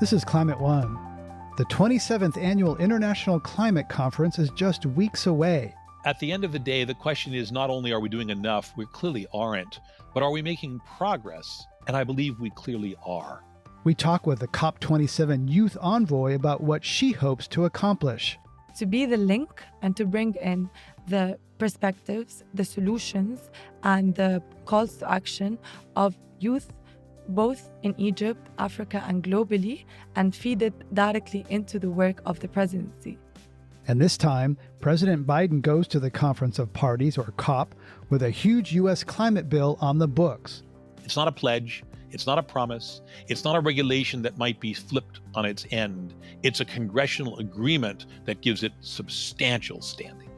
This is Climate One. The 27th Annual International Climate Conference is just weeks away. At the end of the day, the question is not only are we doing enough, we clearly aren't, but are we making progress? And I believe we clearly are. We talk with the COP27 youth envoy about what she hopes to accomplish. To be the link and to bring in the perspectives, the solutions, and the calls to action of youth, both in Egypt, Africa, and globally, and feed it directly into the work of the presidency. And this time, President Biden goes to the Conference of Parties, or COP, with a huge U.S. climate bill on the books. It's not a pledge. It's not a promise. It's not a regulation that might be flipped on its end. It's a congressional agreement that gives it substantial standing.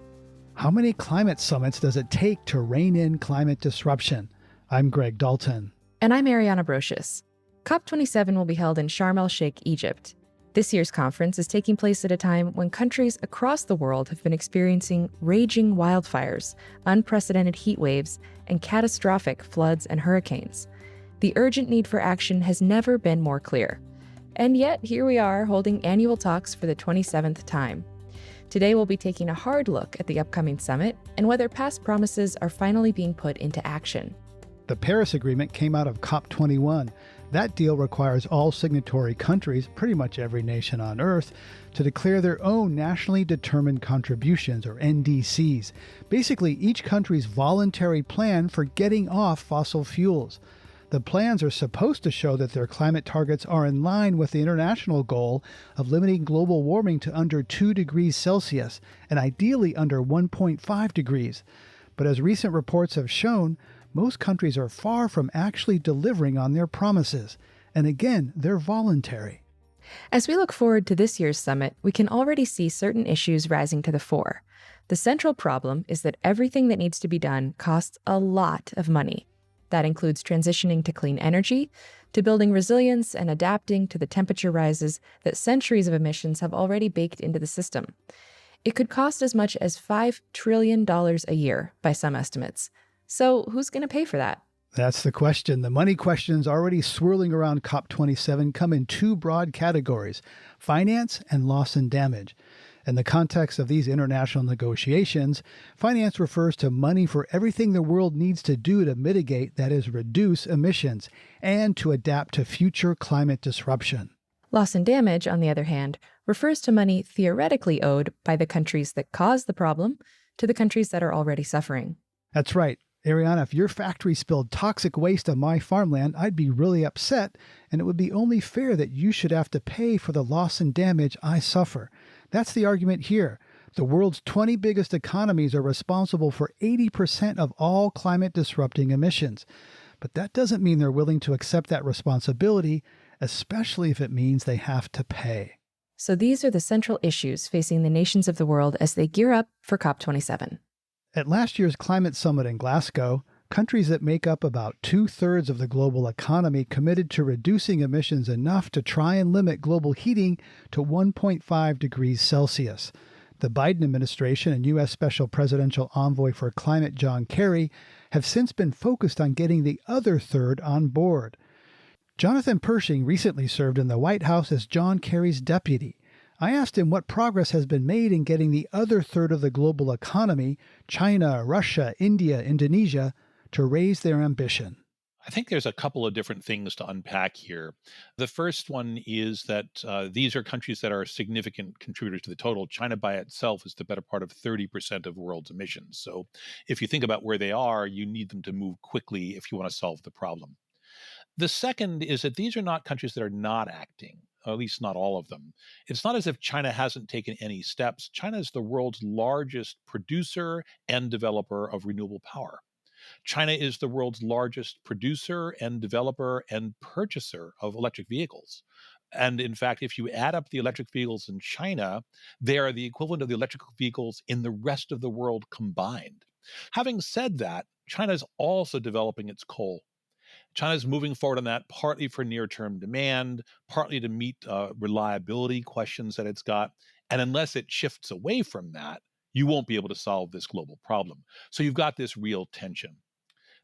How many climate summits does it take to rein in climate disruption? I'm Greg Dalton. And I'm Ariana Brocious. COP27 will be held in Sharm El-Sheikh, Egypt. This year's conference is taking place at a time when countries across the world have been experiencing raging wildfires, unprecedented heat waves, and catastrophic floods and hurricanes. The urgent need for action has never been more clear. And yet, here we are holding annual talks for the 27th time. Today, we'll be taking a hard look at the upcoming summit and whether past promises are finally being put into action. The Paris Agreement came out of COP21. That deal requires all signatory countries, pretty much every nation on Earth, to declare their own nationally determined contributions, or NDCs. Basically, each country's voluntary plan for getting off fossil fuels. The plans are supposed to show that their climate targets are in line with the international goal of limiting global warming to under 2 degrees Celsius, and ideally under 1.5 degrees. But as recent reports have shown, most countries are far from actually delivering on their promises. And again, they're voluntary. As we look forward to this year's summit, we can already see certain issues rising to the fore. The central problem is that everything that needs to be done costs a lot of money. That includes transitioning to clean energy, to building resilience and adapting to the temperature rises that centuries of emissions have already baked into the system. It could cost as much as $5 trillion a year by some estimates. So who's going to pay for that? That's the question. The money questions already swirling around COP27 come in two broad categories: finance and loss and damage. In the context of these international negotiations, finance refers to money for everything the world needs to do to mitigate, that is, reduce emissions, and to adapt to future climate disruption. Loss and damage, on the other hand, refers to money theoretically owed by the countries that caused the problem to the countries that are already suffering. That's right. Ariana, if your factory spilled toxic waste on my farmland, I'd be really upset, and it would be only fair that you should have to pay for the loss and damage I suffer. That's the argument here. The world's 20 biggest economies are responsible for 80% of all climate-disrupting emissions. But that doesn't mean they're willing to accept that responsibility, especially if it means they have to pay. So these are the central issues facing the nations of the world as they gear up for COP27. At last year's climate summit in Glasgow, countries that make up about 2/3 of the global economy committed to reducing emissions enough to try and limit global heating to 1.5 degrees Celsius. The Biden administration and U.S. Special Presidential Envoy for Climate John Kerry have since been focused on getting the other third on board. Jonathan Pershing recently served in the White House as John Kerry's deputy. I asked him what progress has been made in getting the other third of the global economy, China, Russia, India, Indonesia, to raise their ambition. I think there's a couple of different things to unpack here. The first one is that these are countries that are significant contributors to the total. China by itself is the better part of 30% of world's emissions. So if you think about where they are, you need them to move quickly if you want to solve the problem. The second is that these are not countries that are not acting, at least not all of them. It's not as if China hasn't taken any steps. China is the world's largest producer and developer of renewable power. China is the world's largest producer and developer and purchaser of electric vehicles. And in fact, if you add up the electric vehicles in China, they are the equivalent of the electric vehicles in the rest of the world combined. Having said that, China is also developing its coal. China is moving forward on that partly for near-term demand, partly to meet reliability questions that it's got. And unless it shifts away from that, you won't be able to solve this global problem. So you've got this real tension.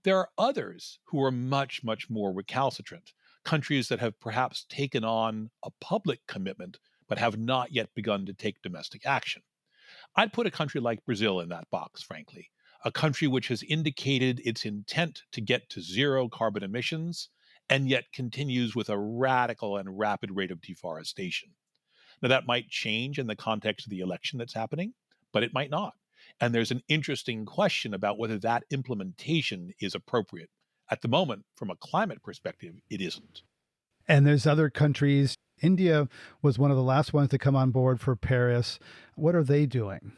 There are others who are much, much more recalcitrant. countries that have perhaps taken on a public commitment but have not yet begun to take domestic action. I'd put a country like Brazil in that box, frankly, a country which has indicated its intent to get to zero carbon emissions and yet continues with a radical and rapid rate of deforestation. Now, that might change in the context of the election that's happening, but it might not. And there's an interesting question about whether that implementation is appropriate. At the moment, from a climate perspective, it isn't. And there's other countries. India was one of the last ones to come on board for Paris. What are they doing?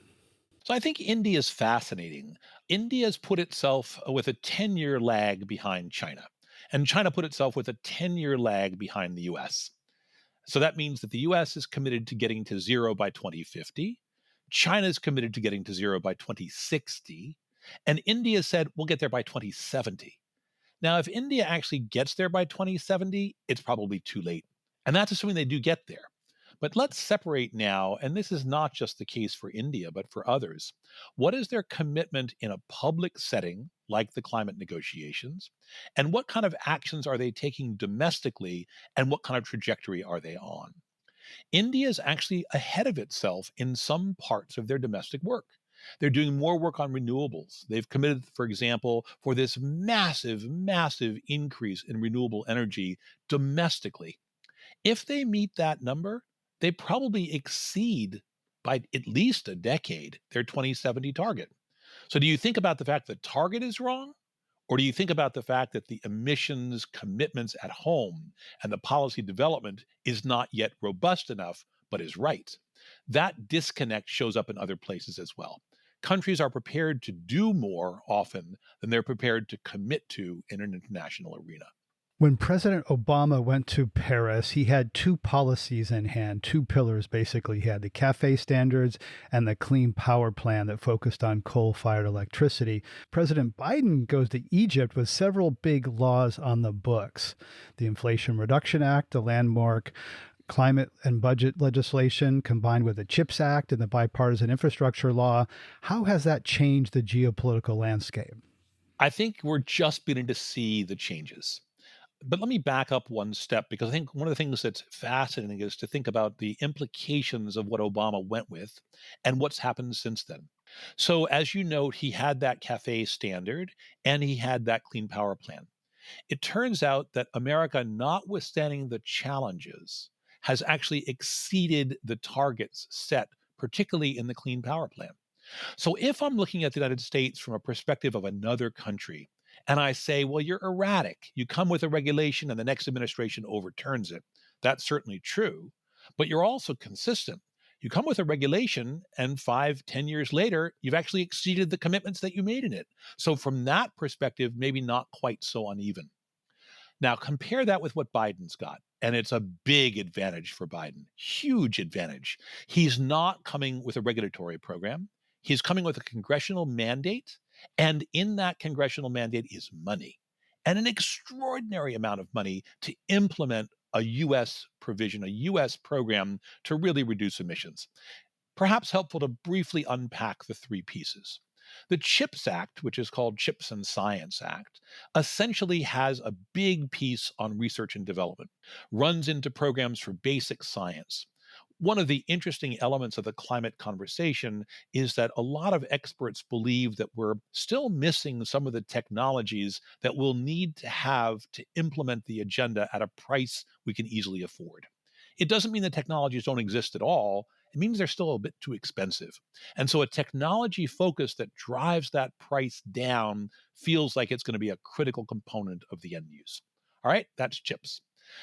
So I think India is fascinating. India's put itself with a 10-year lag behind China, and China put itself with a 10-year lag behind the US. So that means that the US is committed to getting to zero by 2050. China is committed to getting to zero by 2060. And India said, we'll get there by 2070. Now, if India actually gets there by 2070, it's probably too late. And that's assuming they do get there. But let's separate now, and this is not just the case for India, but for others. What is their commitment in a public setting, like the climate negotiations? And what kind of actions are they taking domestically? And what kind of trajectory are they on? India is actually ahead of itself in some parts of their domestic work. They're doing more work on renewables. They've committed, for example, for this massive, massive increase in renewable energy domestically. If they meet that number, they probably exceed by at least a decade their 2070 target. So, do you think about the fact that the target is wrong? Or do you think about the fact that the emissions commitments at home and the policy development is not yet robust enough, but is right? That disconnect shows up in other places as well. Countries are prepared to do more often than they're prepared to commit to in an international arena. When President Obama went to Paris, he had two policies in hand, two pillars basically. He had the CAFE standards and the Clean Power Plan that focused on coal fired electricity. President Biden goes to Egypt with several big laws on the books: the Inflation Reduction Act, the landmark climate and budget legislation, combined with the CHIPS Act and the bipartisan infrastructure law. How has that changed the geopolitical landscape? I think we're just beginning to see the changes. But let me back up one step because I think one of the things that's fascinating is to think about the implications of what Obama went with and what's happened since then. So, as you note, he had that cafe standard and he had that clean power plan. It turns out that America, notwithstanding the challenges, has actually exceeded the targets set, particularly in the clean power plan. So if I'm looking at the United States from a perspective of another country, and I say, well, you're erratic. You come with a regulation and the next administration overturns it. That's certainly true. But you're also consistent. You come with a regulation, and 5, 10 years later, you've actually exceeded the commitments that you made in it. So, from that perspective, maybe not quite so uneven. Now, compare that with what Biden's got. And it's a big advantage for Biden, huge advantage. He's not coming with a regulatory program, he's coming with a congressional mandate. And in that congressional mandate is money and an extraordinary amount of money to implement a US provision, a US program to really reduce emissions. Perhaps helpful to briefly unpack the three pieces. The CHIPS Act, which is called Chips and Science Act, essentially has a big piece on research and development, runs into programs for basic science. One of the interesting elements of the climate conversation is that a lot of experts believe that we're still missing some of the technologies that we'll need to have to implement the agenda at a price we can easily afford. It doesn't mean the technologies don't exist at all. It means they're still a bit too expensive. And so a technology focus that drives that price down feels like it's going to be a critical component of the end use. All right, that's chips.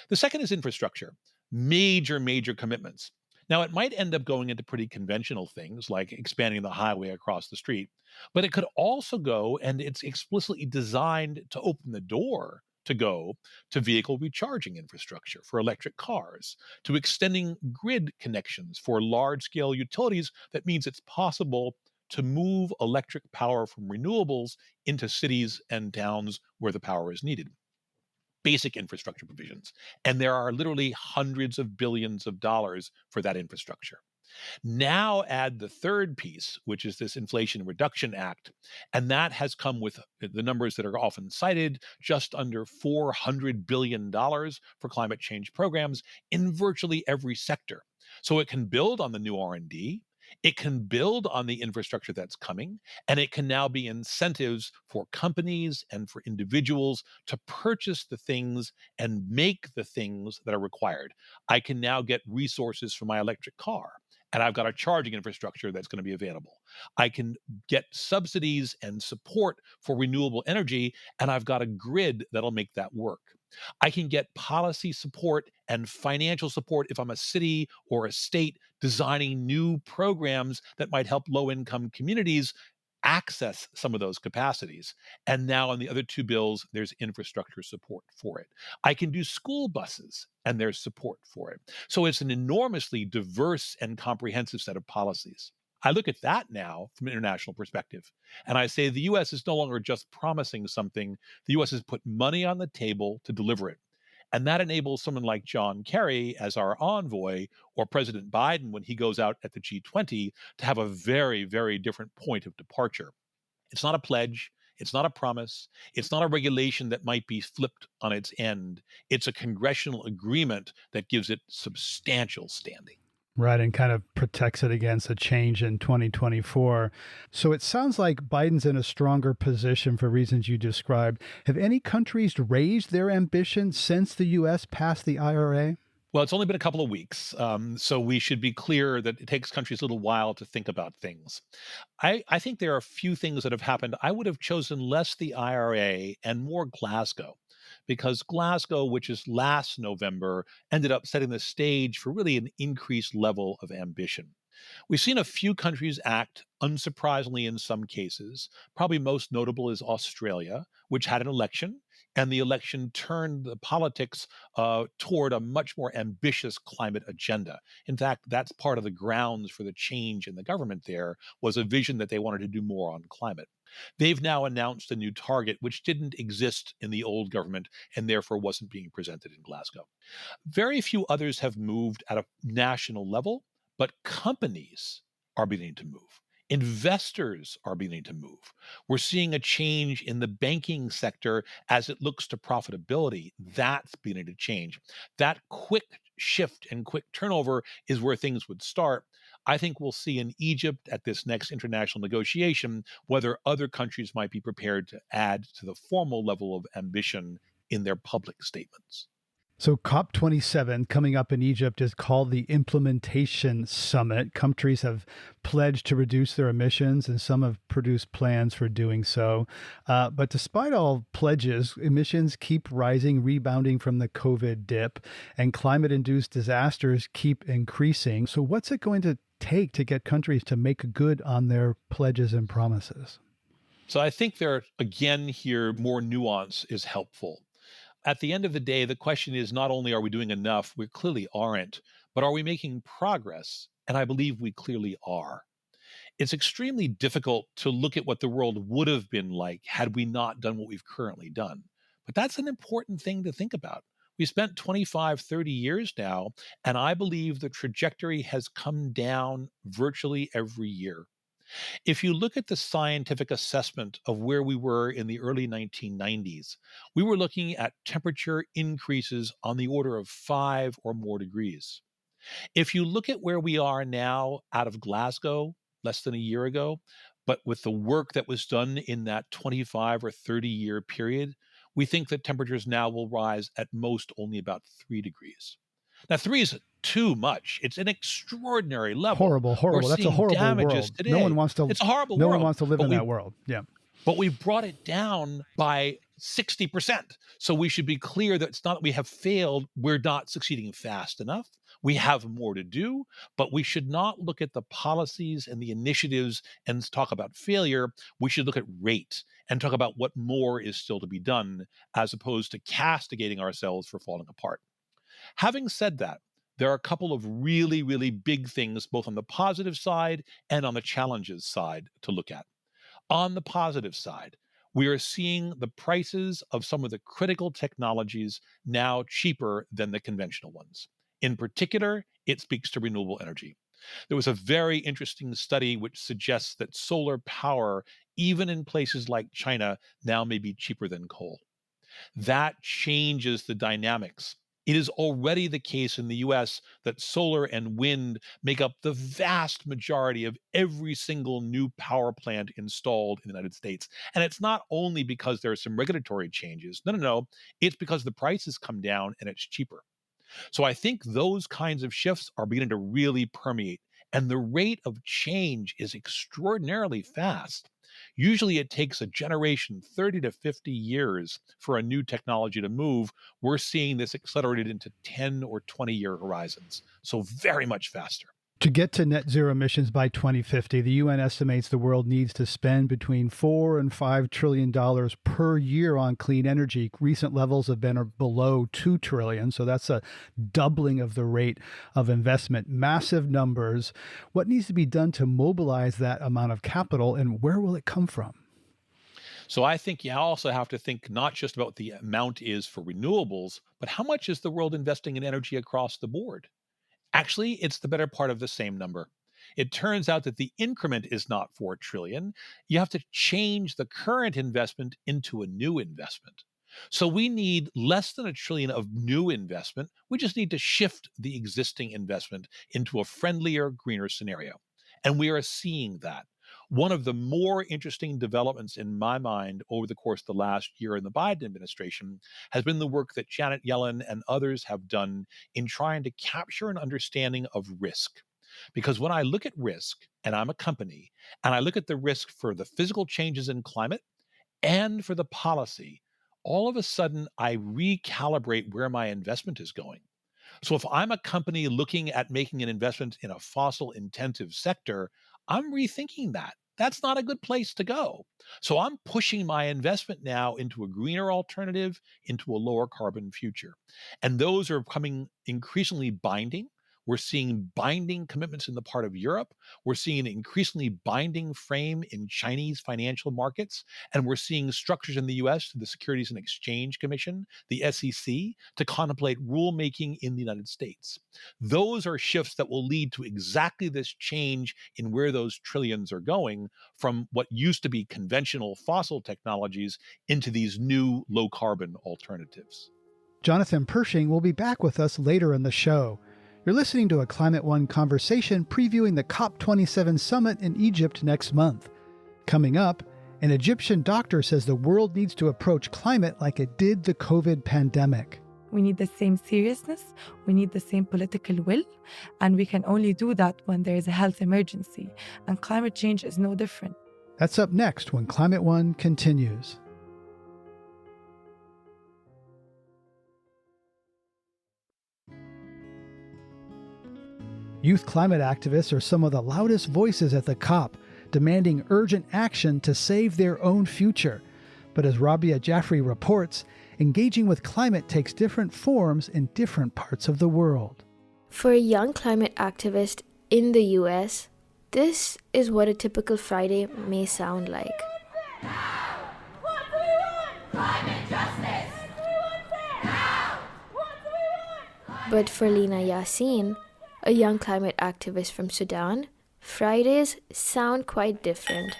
The second is infrastructure. Major, major commitments. Now, it might end up going into pretty conventional things like expanding the highway across the street, but it could also go, and it's explicitly designed to open the door to go to vehicle recharging infrastructure for electric cars, to extending grid connections for large scale utilities. That means it's possible to move electric power from renewables into cities and towns where the power is needed. Basic infrastructure provisions. And there are literally hundreds of billions of dollars for that infrastructure. Now add the third piece, which is this Inflation Reduction Act. And that has come with the numbers that are often cited, just under $400 billion dollars for climate change programs in virtually every sector. So it can build on the new R&D, it can build on the infrastructure that's coming, and it can now be incentives for companies and for individuals to purchase the things and make the things that are required. I can now get resources for my electric car, and I've got a charging infrastructure that's going to be available. I can get subsidies and support for renewable energy, and I've got a grid that'll make that work. I can get policy support and financial support if I'm a city or a state designing new programs that might help low income communities access some of those capacities. And now on the other two bills, there's infrastructure support for it. I can do school buses and there's support for it. So it's an enormously diverse and comprehensive set of policies. I look at that now from an international perspective, and I say the US is no longer just promising something, the US has put money on the table to deliver it. And that enables someone like John Kerry as our envoy, or President Biden when he goes out at the G20, to have a very, very different point of departure. It's not a pledge. It's not a promise. It's not a regulation that might be flipped on its end. It's a congressional agreement that gives it substantial standing. Right, and kind of protects it against a change in 2024. So it sounds like Biden's in a stronger position for reasons you described. Have any countries raised their ambition since the U.S. passed the IRA? Well, it's only been a couple of weeks, so we should be clear that it takes countries a little while to think about things. I think there are a few things that have happened. I would have chosen less the IRA and more Glasgow, because Glasgow, which is last November, ended up setting the stage for really an increased level of ambition. We've seen a few countries act unsurprisingly in some cases. Probably most notable is Australia, which had an election, and the election turned the politics toward a much more ambitious climate agenda. In fact, that's part of the grounds for the change in the government there was a vision that they wanted to do more on climate. They've now announced a new target which didn't exist in the old government and therefore wasn't being presented in Glasgow. Very few others have moved at a national level, but companies are beginning to move. Investors are beginning to move. We're seeing a change in the banking sector as it looks to profitability. That's beginning to change. That quick shift and quick turnover is where things would start. I think we'll see in Egypt at this next international negotiation whether other countries might be prepared to add to the formal level of ambition in their public statements. So, COP27 coming up in Egypt is called the Implementation Summit. Countries have pledged to reduce their emissions, and some have produced plans for doing so. But despite all pledges, emissions keep rising, rebounding from the COVID dip, and climate induced disasters keep increasing. So, what's it going to take to get countries to make good on their pledges and promises? So I think there, again, here, more nuance is helpful. At the end of the day, the question is not only are we doing enough, we clearly aren't, but are we making progress? And I believe we clearly are. It's extremely difficult to look at what the world would have been like had we not done what we've currently done. But that's an important thing to think about. We spent 25, 30 years now, and I believe the trajectory has come down virtually every year. If you look at the scientific assessment of where we were in the early 1990s, we were looking at temperature increases on the order of 5 or more degrees. If you look at where we are now out of Glasgow less than a year ago, but with the work that was done in that 25 or 30-year period, we think that temperatures now will rise at most only about 3 degrees. Now, three is too much. It's an extraordinary level. Horrible, We're horrible. That's a seeing horrible damages world. No one today. wants to. It's a horrible No one world, wants to live but in we that world. Yeah. but we brought it down by 60%. So we should be clear that it's not that we have failed, we're not succeeding fast enough. We have more to do, but we should not look at the policies and the initiatives and talk about failure. We should look at rate and talk about what more is still to be done, as opposed to castigating ourselves for falling apart. Having said that, there are a couple of really, really big things, both on the positive side and on the challenges side, to look at. On the positive side, we are seeing the prices of some of the critical technologies now cheaper than the conventional ones. In particular, it speaks to renewable energy. There was a very interesting study which suggests that solar power, even in places like China, now may be cheaper than coal. That changes the dynamics. It is already the case in the US that solar and wind make up the vast majority of every single new power plant installed in the United States. And it's not only because there are some regulatory changes. No, no, no. It's because the prices come down and it's cheaper. So I think those kinds of shifts are beginning to really permeate. And the rate of change is extraordinarily fast. Usually it takes a generation, 30 to 50 years, for a new technology to move. We're seeing this accelerated into 10 or 20-year horizons. So very much faster. To get to net zero emissions by 2050, the UN estimates the world needs to spend between $4 and $5 trillion per year on clean energy. Recent levels have been below $2 trillion, so that's a doubling of the rate of investment. Massive numbers. What needs to be done to mobilize that amount of capital, and where will it come from? So I think you also have to think not just about what the amount is for renewables, but how much is the world investing in energy across the board? Actually, it's the better part of the same number. It turns out that the increment is not 4 trillion. You have to change the current investment into a new investment. So we need less than 1 trillion of new investment. We just need to shift the existing investment into a friendlier, greener scenario. And we are seeing that. One of the more interesting developments in my mind over the course of the last year in the Biden administration has been the work that Janet Yellen and others have done in trying to capture an understanding of risk. Because when I look at risk, and I'm a company, and I look at the risk for the physical changes in climate and for the policy, all of a sudden I recalibrate where my investment is going. So if I'm a company looking at making an investment in a fossil intensive sector, I'm rethinking that. That's not a good place to go. So I'm pushing my investment now into a greener alternative, into a lower carbon future. And those are becoming increasingly binding. We're seeing binding commitments in the part of Europe. We're seeing an increasingly binding frame in Chinese financial markets. And we're seeing structures in the US, the Securities and Exchange Commission, the SEC, to contemplate rulemaking in the United States. Those are shifts that will lead to exactly this change in where those trillions are going from what used to be conventional fossil technologies into these new low carbon alternatives. Jonathan Pershing will be back with us later in the show. You're listening to a Climate One conversation previewing the COP27 summit in Egypt next month. Coming up, an Egyptian doctor says the world needs to approach climate like it did the COVID pandemic. We need the same seriousness, we need the same political will, and we can only do that when there is a health emergency. And climate change is no different. That's up next when Climate One continues. Youth climate activists are some of the loudest voices at the COP, demanding urgent action to save their own future. But as Rabia Jaffrey reports, engaging with climate takes different forms in different parts of the world. For a young climate activist in the US, this is what a typical Friday may sound like. What do we want? Climate justice! What do we want? But for Lina Yassin, a young climate activist from Sudan, Fridays sound quite different.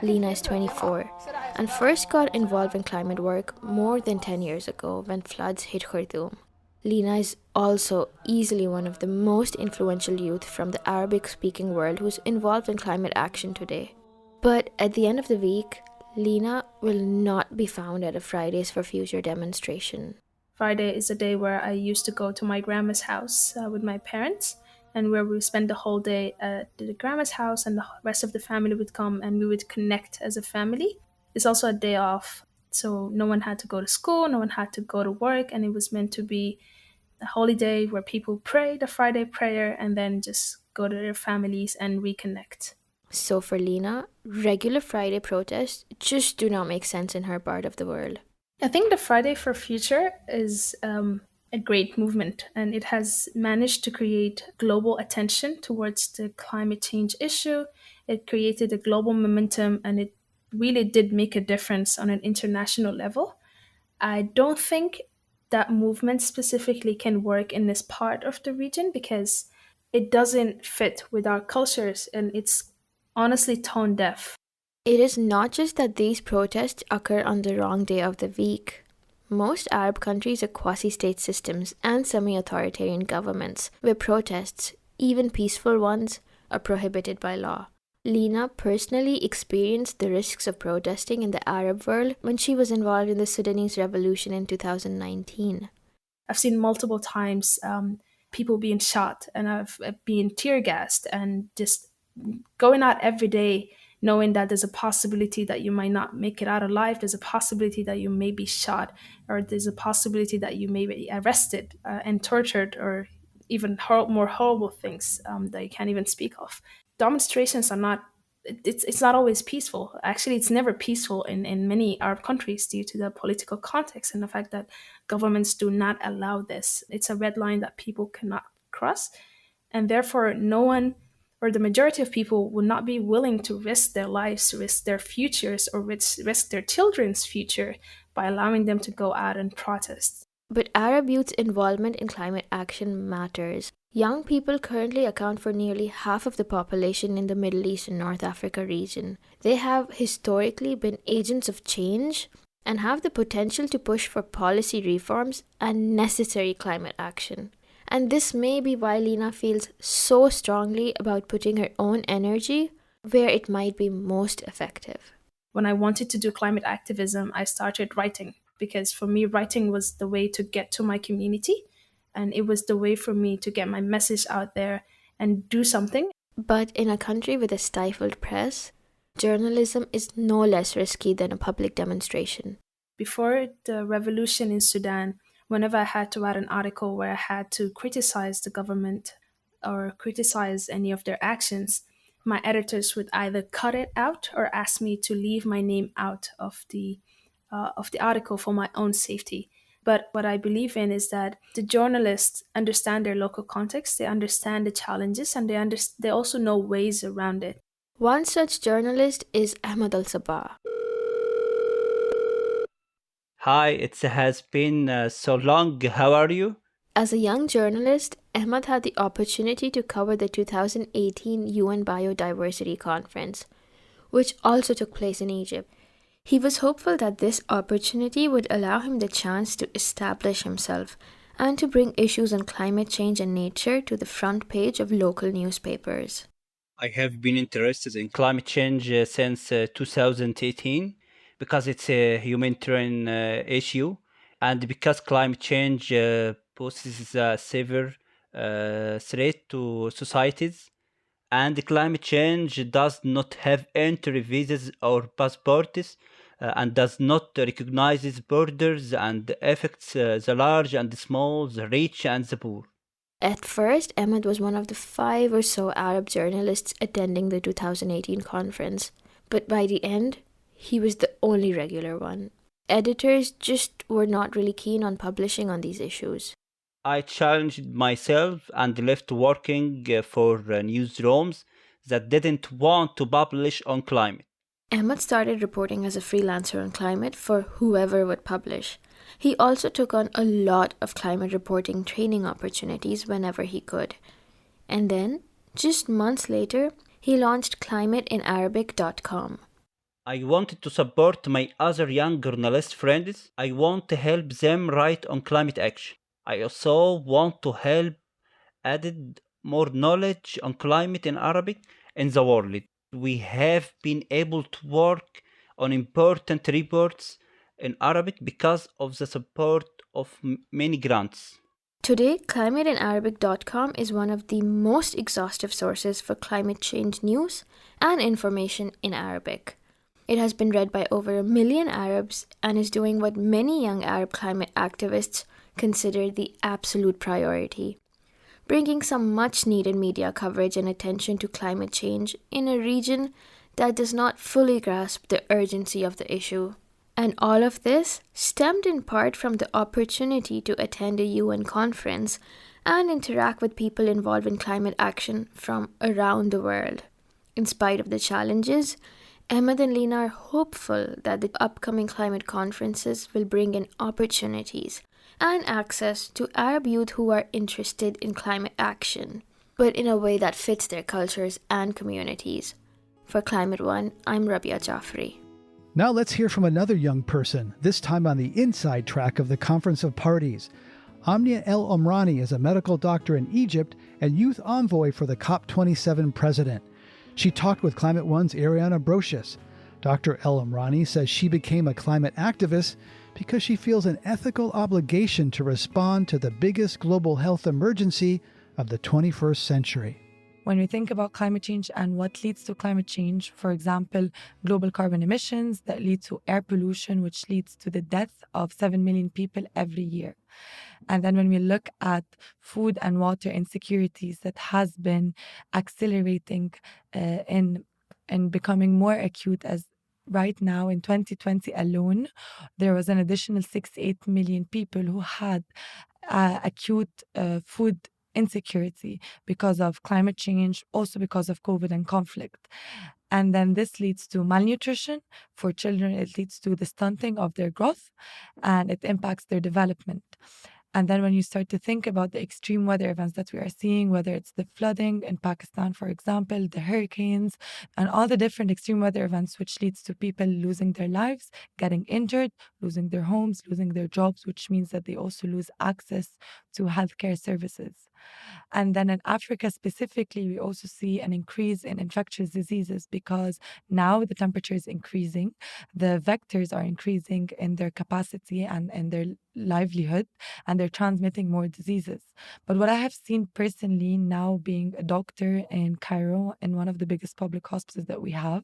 Lina is 24 and first got involved in climate work more than 10 years ago when floods hit Khartoum. Lina is also easily one of the most influential youth from the Arabic-speaking world who's involved in climate action today. But at the end of the week, Lina will not be found at a Fridays for Future demonstration. Friday is a day where I used to go to my grandma's house with my parents, and where we spend the whole day at the grandma's house, and the rest of the family would come and we would connect as a family. It's also a day off, so no one had to go to school, no one had to go to work, and it was meant to be a holy day where people pray the Friday prayer and then just go to their families and reconnect. So for Lina, regular Friday protests just do not make sense in her part of the world. I think the Friday for Future is a great movement, and it has managed to create global attention towards the climate change issue. It created a global momentum, and it really did make a difference on an international level. I don't think that movement specifically can work in this part of the region because it doesn't fit with our cultures and it's honestly tone deaf. It is not just that these protests occur on the wrong day of the week. Most Arab countries are quasi-state systems and semi-authoritarian governments where protests, even peaceful ones, are prohibited by law. Lina personally experienced the risks of protesting in the Arab world when she was involved in the Sudanese revolution in 2019. I've seen multiple times people being shot and I've been tear gassed and just going out every day knowing that there's a possibility that you might not make it out alive, there's a possibility that you may be shot, or there's a possibility that you may be arrested and tortured, or even more horrible things that you can't even speak of. Demonstrations are not, it's not always peaceful. Actually, it's never peaceful in many Arab countries due to the political context and the fact that governments do not allow this. It's a red line that people cannot cross, and therefore no one, or the majority of people, will not be willing to risk their lives, risk their futures, or risk their children's future by allowing them to go out and protest. But Arab youth's involvement in climate action matters. Young people currently account for nearly half of the population in the Middle East and North Africa region. They have historically been agents of change and have the potential to push for policy reforms and necessary climate action. And this may be why Lina feels so strongly about putting her own energy where it might be most effective. When I wanted to do climate activism, I started writing because for me, writing was the way to get to my community. And it was the way for me to get my message out there and do something. But in a country with a stifled press, journalism is no less risky than a public demonstration. Before the revolution in Sudan, whenever I had to write an article where I had to criticize the government or criticize any of their actions, my editors would either cut it out or ask me to leave my name out of the article for my own safety. But what I believe in is that the journalists understand their local context, they understand the challenges, and they also know ways around it. One such journalist is Ahmed Al-Sabah. Hi, it has been so long. How are you? As a young journalist, Ahmed had the opportunity to cover the 2018 UN Biodiversity Conference, which also took place in Egypt. He was hopeful that this opportunity would allow him the chance to establish himself and to bring issues on climate change and nature to the front page of local newspapers. I have been interested in climate change since 2018 because it's a humanitarian issue and because climate change poses a severe threat to societies. And climate change does not have entry visas or passports and does not recognize borders and affects the large and the small, the rich and the poor. At first, Ahmed was one of the 5 or so Arab journalists attending the 2018 conference, but by the end, he was the only regular one. Editors just were not really keen on publishing on these issues. I challenged myself and left working for newsrooms that didn't want to publish on climate. Ahmed started reporting as a freelancer on climate for whoever would publish. He also took on a lot of climate reporting training opportunities whenever he could. And then, just months later, he launched climateinarabic.com. I wanted to support my other young journalist friends. I want to help them write on climate action. I also want to help add more knowledge on climate in Arabic in the world. We have been able to work on important reports in Arabic because of the support of many grants. Today, climateinarabic.com is one of the most exhaustive sources for climate change news and information in Arabic. It has been read by over 1 million Arabs and is doing what many young Arab climate activists consider the absolute priority, bringing some much-needed media coverage and attention to climate change in a region that does not fully grasp the urgency of the issue. And all of this stemmed in part from the opportunity to attend a UN conference and interact with people involved in climate action from around the world. In spite of the challenges, Ahmed and Lena are hopeful that the upcoming climate conferences will bring in opportunities and access to Arab youth who are interested in climate action, but in a way that fits their cultures and communities. For Climate One, I'm Rabia Jafri. Now let's hear from another young person, this time on the inside track of the Conference of Parties. Amnia El Omrani is a medical doctor in Egypt and youth envoy for the COP27 president. She talked with Climate One's Ariana Brocious. Dr. El Omrani says she became a climate activist because she feels an ethical obligation to respond to the biggest global health emergency of the 21st century. When we think about climate change and what leads to climate change, for example, global carbon emissions that lead to air pollution, which leads to the death of 7 million people every year. And then when we look at food and water insecurities that has been accelerating and becoming more acute, as right now in 2020 alone, there was an additional 68 million people who had acute food insecurity because of climate change, also because of COVID and conflict. And then this leads to malnutrition for children. It leads to the stunting of their growth and it impacts their development. And then when you start to think about the extreme weather events that we are seeing, whether it's the flooding in Pakistan, for example, the hurricanes, and all the different extreme weather events, which leads to people losing their lives, getting injured, losing their homes, losing their jobs, which means that they also lose access to healthcare services. And then in Africa specifically, we also see an increase in infectious diseases because now the temperature is increasing, the vectors are increasing in their capacity and in their livelihood, and they're transmitting more diseases. But what I have seen personally now being a doctor in Cairo, in one of the biggest public hospitals that we have,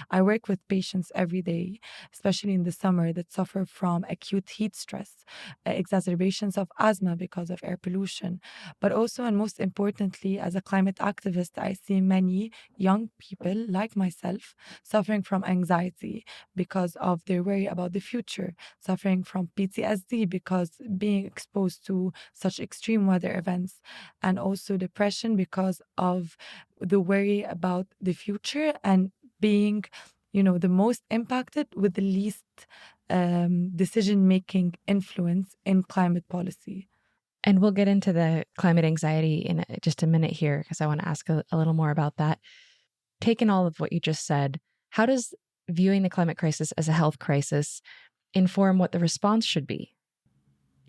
I work with patients every day, especially in the summer, that suffer from acute heat stress, exacerbations of asthma because of air pollution. But also, and most importantly, as a climate activist, I see many young people like myself suffering from anxiety because of their worry about the future, suffering from PTSD because being exposed to such extreme weather events, and also depression because of the worry about the future and being, the most impacted with the least decision-making influence in climate policy. And we'll get into the climate anxiety in just a minute here, because I want to ask a little more about that. Taking all of what you just said, how does viewing the climate crisis as a health crisis inform what the response should be?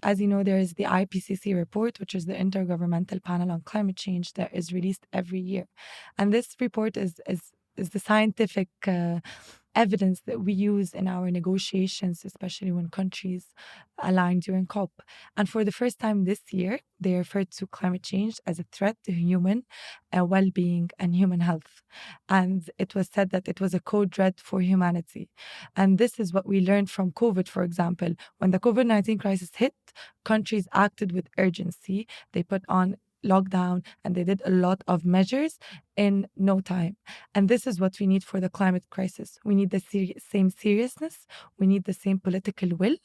As you know, there is the IPCC report, which is the Intergovernmental Panel on Climate Change, that is released every year. And this report is the scientific evidence that we use in our negotiations, especially when countries align during COP. And for the first time this year, they referred to climate change as a threat to human well-being and human health. And it was said that it was a code red for humanity. And this is what we learned from COVID, for example. When the COVID-19 crisis hit, countries acted with urgency. They put on lockdown and they did a lot of measures in no time. And this is what we need for the climate crisis. We need the same seriousness, we need the same political will,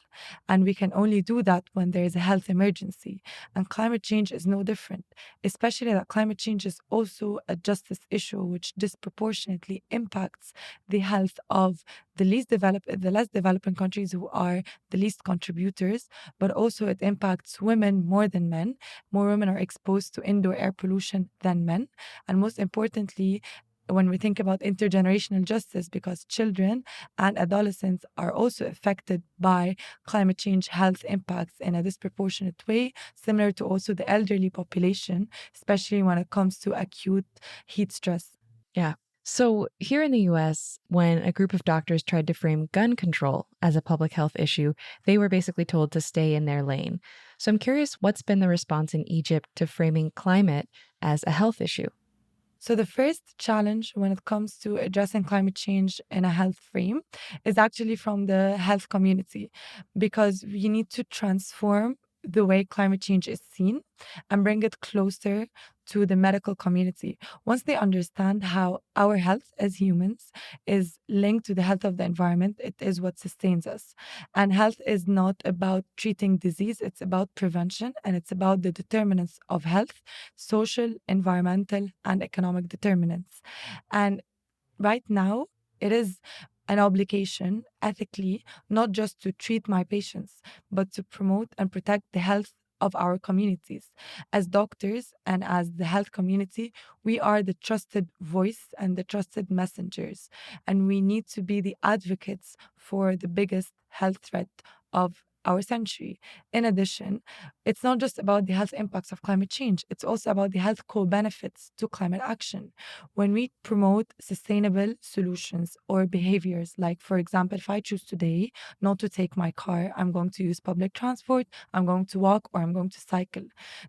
and we can only do that when there is a health emergency. And climate change is no different, especially that climate change is also a justice issue which disproportionately impacts the health of the less developing countries who are the least contributors, but also it impacts women more than men. More women are exposed to indoor air pollution than men. And most importantly, when we think about intergenerational justice, because children and adolescents are also affected by climate change health impacts in a disproportionate way, similar to also the elderly population, especially when it comes to acute heat stress. Yeah. So here in the US, when a group of doctors tried to frame gun control as a public health issue, they were basically told to stay in their lane. So I'm curious, what's been the response in Egypt to framing climate as a health issue? So the first challenge when it comes to addressing climate change in a health frame is actually from the health community, because we need to transform the way climate change is seen and bring it closer to the medical community. Once they understand how our health as humans is linked to the health of the environment, it is what sustains us. And health is not about treating disease, it's about prevention, and it's about the determinants of health, social, environmental, and economic determinants. And right now, it is an obligation ethically, not just to treat my patients, but to promote and protect the health of our communities. As doctors and as the health community, we are the trusted voice and the trusted messengers, and we need to be the advocates for the biggest health threat of our century. In addition, it's not just about the health impacts of climate change, it's also about the health co benefits to climate action. When we promote sustainable solutions or behaviors, like, for example, if I choose today not to take my car, I'm going to use public transport, I'm going to walk, or I'm going to cycle.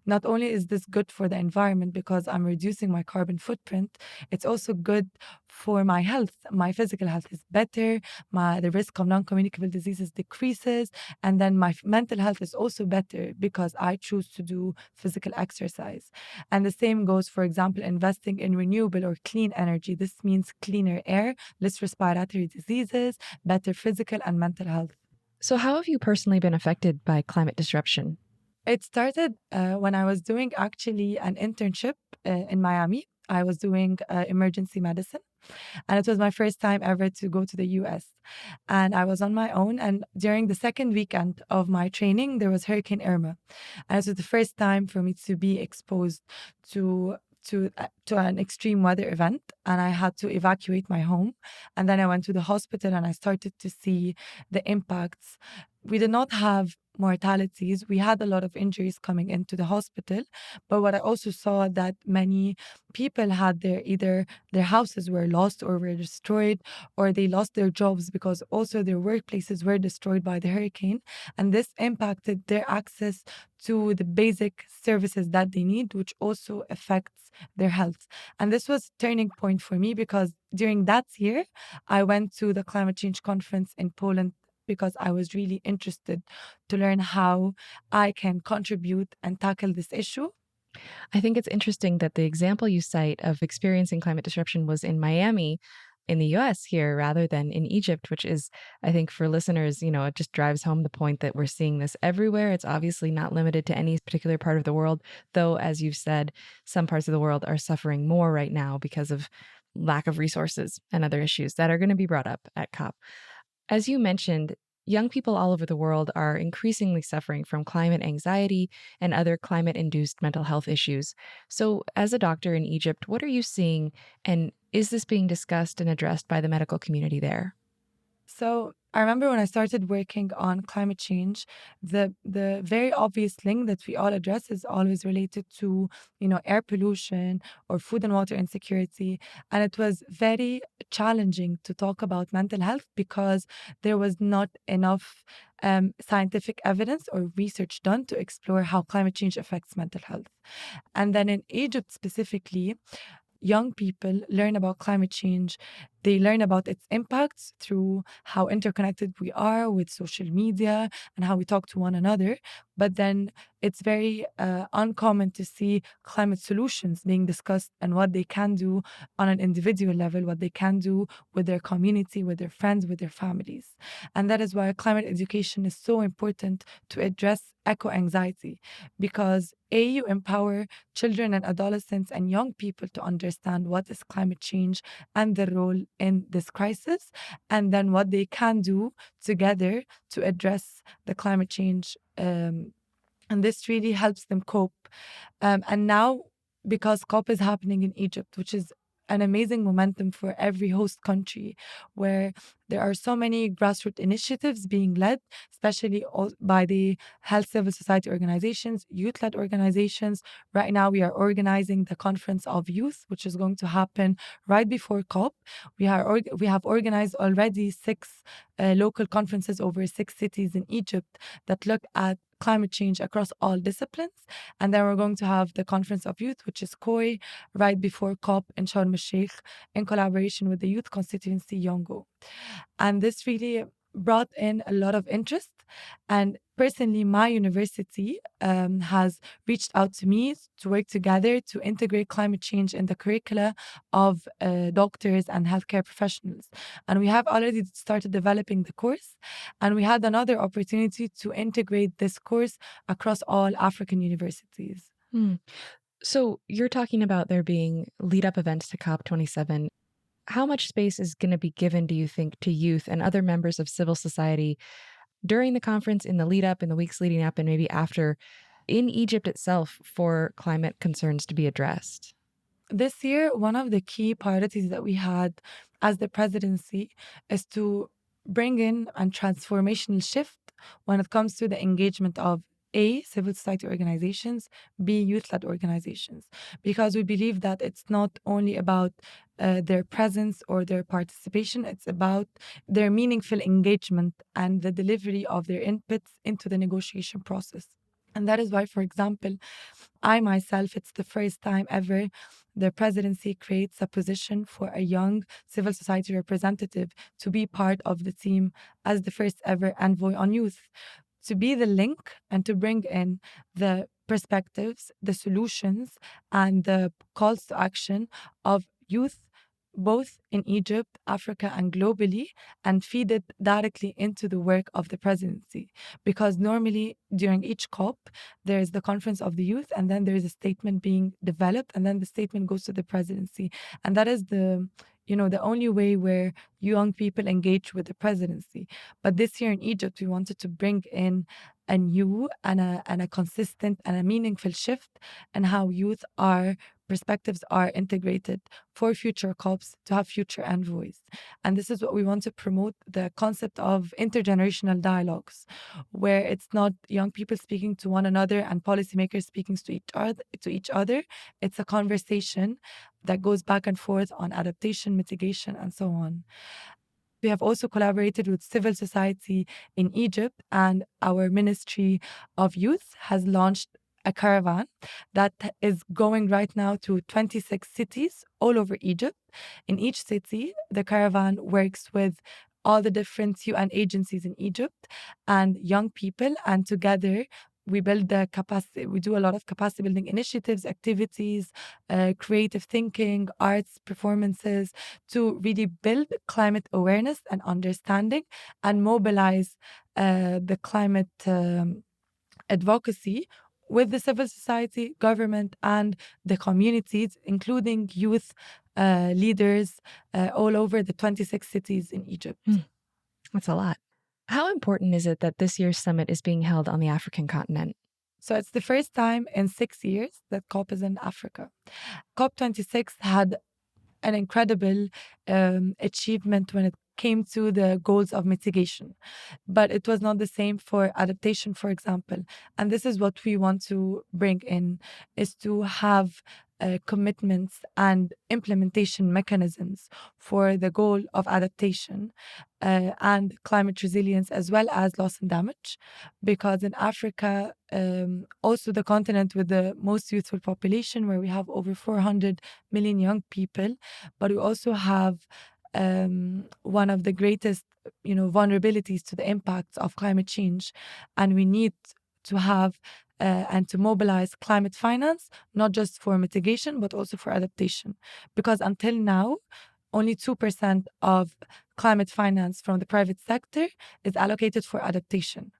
Not only is this good for the environment because I'm reducing my carbon footprint, it's also good for my health. My physical health is better, the risk of non communicable diseases decreases, and then my mental health is also better because I choose to do physical exercise. And the same goes, for example, investing in renewable or clean energy. This means cleaner air, less respiratory diseases, better physical and mental health. So, how have you personally been affected by climate disruption? It started when I was doing actually an internship in Miami. I was doing emergency medicine, and it was my first time ever to go to the US. And I was on my own. And during the second weekend of my training, there was Hurricane Irma. And it was the first time for me to be exposed to to an extreme weather event, and I had to evacuate my home. And then I went to the hospital and I started to see the impacts. We did not have mortalities. We had a lot of injuries coming into the hospital, but what I also saw that many people had either their houses were lost or were destroyed, or they lost their jobs because also their workplaces were destroyed by the hurricane, and this impacted their access to the basic services that they need, which also affects their health. And this was a turning point for me because during that year, I went to the climate change conference in Poland because I was really interested to learn how I can contribute and tackle this issue. I think it's interesting that the example you cite of experiencing climate disruption was in Miami in the US here rather than in Egypt, which is, I think, for listeners, it just drives home the point that we're seeing this everywhere. It's obviously not limited to any particular part of the world, though, as you've said, some parts of the world are suffering more right now because of lack of resources and other issues that are going to be brought up at COP. As you mentioned, young people all over the world are increasingly suffering from climate anxiety and other climate induced mental health issues. So, as a doctor in Egypt, what are you seeing? And is this being discussed and addressed by the medical community there? So I remember when I started working on climate change, the very obvious link that we all address is always related to, air pollution or food and water insecurity. And it was very challenging to talk about mental health because there was not enough scientific evidence or research done to explore how climate change affects mental health. And then in Egypt specifically, young people learn about climate change. They learn about its impacts through how interconnected we are with social media and how we talk to one another. But then it's very uncommon to see climate solutions being discussed and what they can do on an individual level, what they can do with their community, with their friends, with their families. And that is why climate education is so important to address eco anxiety, because you empower children and adolescents and young people to understand what is climate change and their role in this crisis, and then what they can do together to address the climate change. And this really helps them cope. And now, because COP is happening in Egypt, which is an amazing momentum for every host country, where there are so many grassroots initiatives being led, especially by the health civil society organizations, youth-led organizations. Right now, we are organizing the Conference of Youth, which is going to happen right before COP. We have organized already 6 local conferences over 6 cities in Egypt that look at climate change across all disciplines. And then we're going to have the Conference of Youth, which is COI, right before COP in Sharm El-Sheikh, in collaboration with the youth constituency Yongo. And this really brought in a lot of interest. And personally, my university has reached out to me to work together to integrate climate change in the curricula of doctors and healthcare professionals. And we have already started developing the course. And we had another opportunity to integrate this course across all African universities. So you're talking about there being lead up events to COP27. How much space is going to be given, do you think, to youth and other members of civil society during the conference, in the lead up, in the weeks leading up, and maybe after, in Egypt itself, for climate concerns to be addressed? This year, one of the key priorities that we had as the presidency is to bring in a transformational shift when it comes to the engagement of A, civil society organizations, B, youth led organizations, because we believe that it's not only about their presence or their participation, it's about their meaningful engagement and the delivery of their inputs into the negotiation process. And that is why, for example, I myself, it's the first time ever the presidency creates a position for a young civil society representative to be part of the team as the first ever envoy on youth, to be the link and to bring in the perspectives, the solutions, and the calls to action of youth, both in Egypt, Africa, and globally, and feed it directly into the work of the presidency. Because normally during each COP, there's the conference of the youth, and then there's a statement being developed, and then the statement goes to the presidency. And that is the only way where young people engage with the presidency. But this year in Egypt, we wanted to bring in a new and a consistent and a meaningful shift in how youth perspectives are integrated for future COPs to have future envoys. And this is what we want to promote, the concept of intergenerational dialogues, where it's not young people speaking to one another and policymakers speaking to each other. It's a conversation that goes back and forth on adaptation, mitigation, and so on. We have also collaborated with civil society in Egypt, and our Ministry of Youth has launched a caravan that is going right now to 26 cities all over Egypt. In each city, the caravan works with all the different UN agencies in Egypt and young people, and together we build the capacity. We do a lot of capacity building initiatives, activities, creative thinking, arts, performances to really build climate awareness and understanding and mobilize the climate advocacy with the civil society, government, and the communities, including youth leaders all over the 26 cities in Egypt. That's a lot. How important is it that this year's summit is being held on the African continent? So it's the first time in 6 years that COP is in Africa. COP26 had an incredible achievement when it came to the goals of mitigation. But it was not the same for adaptation, for example. And this is what we want to bring in, is to have commitments and implementation mechanisms for the goal of adaptation and climate resilience, as well as loss and damage. Because in Africa, also the continent with the most youthful population, where we have over 400 million young people, but we also have one of the greatest, vulnerabilities to the impacts of climate change, and we need to have and to mobilize climate finance, not just for mitigation but also for adaptation, because until now, only 2% of climate finance from the private sector is allocated for adaptation.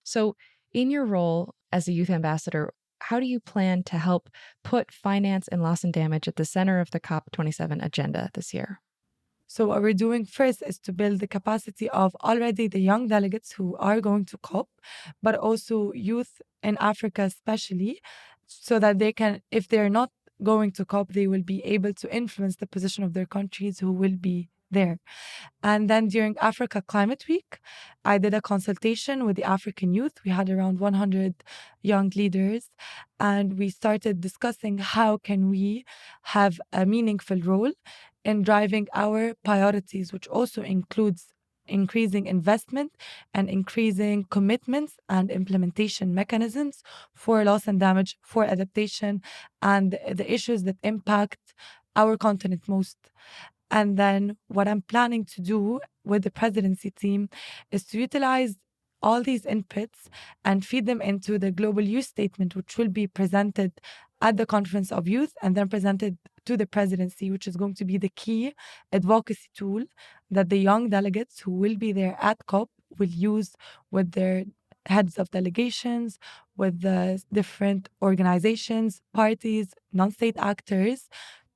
So, in your role as a youth ambassador, how do you plan to help put finance and loss and damage at the center of the COP27 agenda this year? So what we're doing first is to build the capacity of already the young delegates who are going to COP, but also youth in Africa especially, so that they can, if they're not going to COP, they will be able to influence the position of their countries who will be there. And then during Africa Climate Week, I did a consultation with the African youth. We had around 100 young leaders, and we started discussing how can we have a meaningful role in driving our priorities, which also includes increasing investment and increasing commitments and implementation mechanisms for loss and damage, for adaptation, and the issues that impact our continent most. And then what I'm planning to do with the presidency team is to utilize all these inputs and feed them into the Global Youth Statement, which will be presented at the Conference of Youth and then presented to the presidency, which is going to be the key advocacy tool that the young delegates who will be there at COP will use with their heads of delegations, with the different organizations, parties, non-state actors,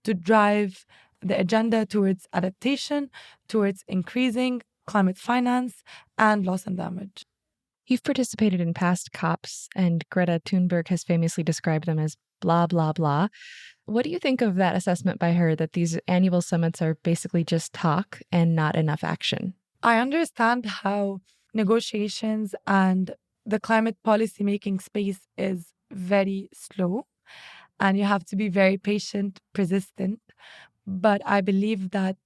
to drive the agenda towards adaptation, towards increasing climate finance, and loss and damage. You've participated in past COPs, and Greta Thunberg has famously described them as blah, blah, blah. What do you think of that assessment by her that these annual summits are basically just talk and not enough action? I understand how negotiations and the climate policy making space is very slow, and you have to be very patient, persistent. But I believe that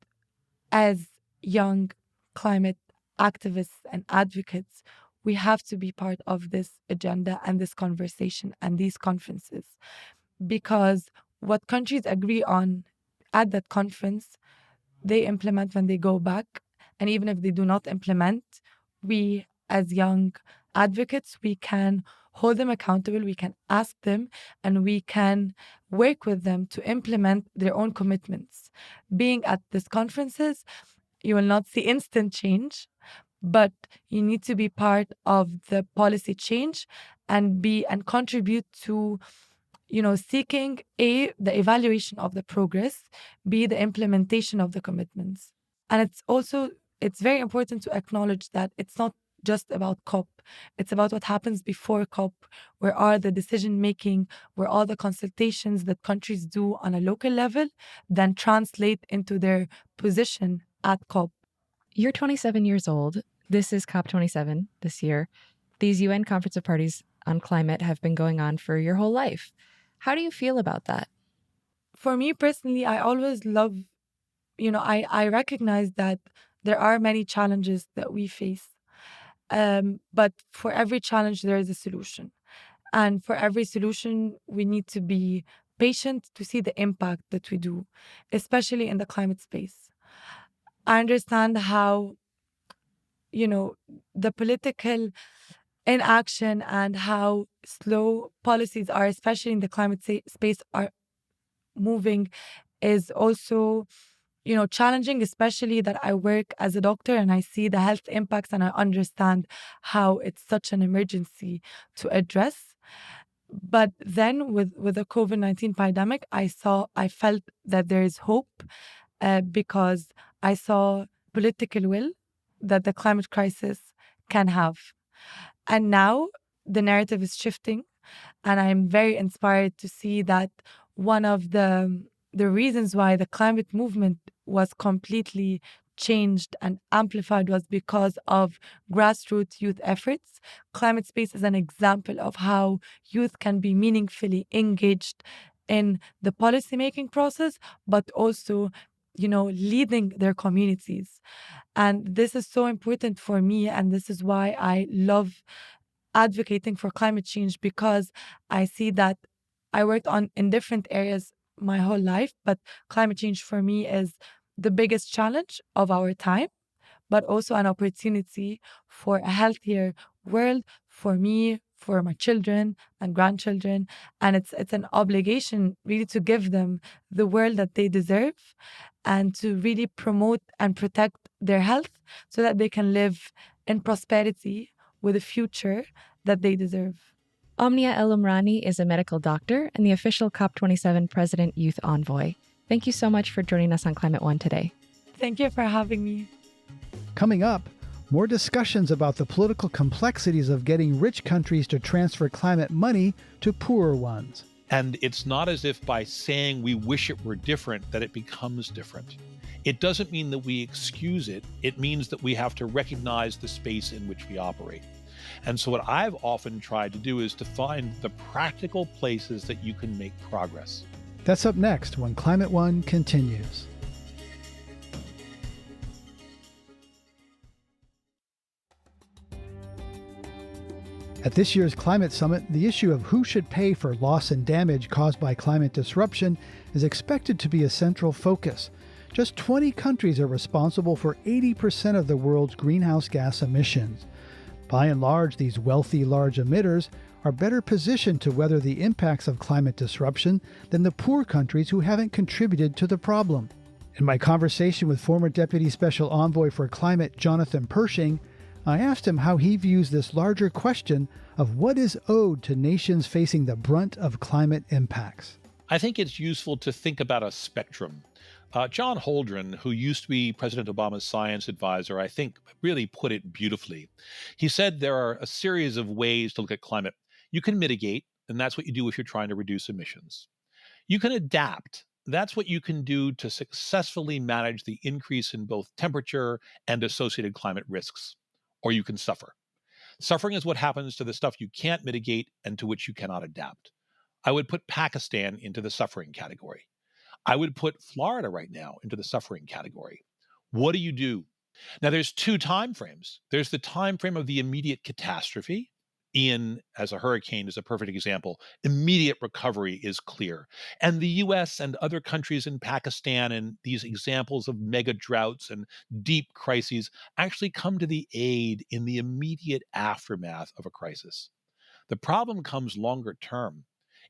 as young climate activists and advocates, we have to be part of this agenda and this conversation and these conferences, because what countries agree on at that conference, they implement when they go back. And even if they do not implement, we as young advocates, we can hold them accountable, we can ask them, and we can work with them to implement their own commitments. Being at these conferences, you will not see instant change, but you need to be part of the policy change and contribute to seeking the evaluation of the progress, B, the implementation of the commitments. And it's very important to acknowledge that it's not just about COP. It's about what happens before COP. Where are the decision making, where all the consultations that countries do on a local level then translate into their position at COP. You're 27 years old. This is COP27 this year. These UN Conference of Parties on climate have been going on for your whole life. How do you feel about that? For me personally, I always love, I recognize that there are many challenges that we face. But for every challenge, there is a solution. And for every solution, we need to be patient to see the impact that we do, especially in the climate space. I understand how, the political inaction and how slow policies are, especially in the climate space, are moving is also, challenging, especially that I work as a doctor and I see the health impacts and I understand how it's such an emergency to address. But then with the COVID-19 pandemic, I felt that there is hope because I saw political will that the climate crisis can have. And now the narrative is shifting, and I'm very inspired to see that one of the reasons why the climate movement was completely changed and amplified was because of grassroots youth efforts. Climate Space is an example of how youth can be meaningfully engaged in the policymaking process, but also, leading their communities. And this is so important for me, and this is why I love advocating for climate change, because I see that I worked in different areas my whole life, but climate change for me is the biggest challenge of our time, but also an opportunity for a healthier world for me, for my children and grandchildren. And it's an obligation really to give them the world that they deserve and to really promote and protect their health so that they can live in prosperity with a future that they deserve. Omnia El-Umrani is a medical doctor and the official COP27 President Youth Envoy. Thank you so much for joining us on Climate One today. Thank you for having me. Coming up, more discussions about the political complexities of getting rich countries to transfer climate money to poorer ones. And it's not as if by saying we wish it were different that it becomes different. It doesn't mean that we excuse it. It means that we have to recognize the space in which we operate. And so what I've often tried to do is to find the practical places that you can make progress. That's up next when Climate One continues. At this year's Climate Summit, the issue of who should pay for loss and damage caused by climate disruption is expected to be a central focus. Just 20 countries are responsible for 80% of the world's greenhouse gas emissions. By and large, these wealthy large emitters are better positioned to weather the impacts of climate disruption than the poor countries who haven't contributed to the problem. In my conversation with former Deputy Special Envoy for Climate Jonathan Pershing, I asked him how he views this larger question of what is owed to nations facing the brunt of climate impacts. I think it's useful to think about a spectrum. John Holdren, who used to be President Obama's science advisor, I think really put it beautifully. He said there are a series of ways to look at climate. You can mitigate, and that's what you do if you're trying to reduce emissions. You can adapt. That's what you can do to successfully manage the increase in both temperature and associated climate risks. Or you can suffer. Suffering is what happens to the stuff you can't mitigate and to which you cannot adapt. I would put Pakistan into the suffering category. I would put Florida right now into the suffering category. What do you do? Now, there's two time frames. There's the time frame of the immediate catastrophe. Ian, as a hurricane, is a perfect example. Immediate recovery is clear. And the US and other countries in Pakistan and these examples of mega droughts and deep crises actually come to the aid in the immediate aftermath of a crisis. The problem comes longer term.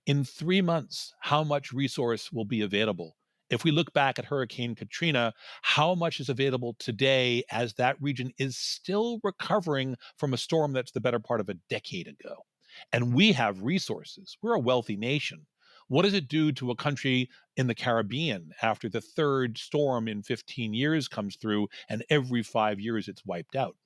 In 3 months, how much resource will be available? If we look back at Hurricane Katrina, how much is available today as that region is still recovering from a storm that's the better part of a decade ago? And we have resources. We're a wealthy nation. What does it do to a country in the Caribbean after the third storm in 15 years comes through and every 5 years it's wiped out?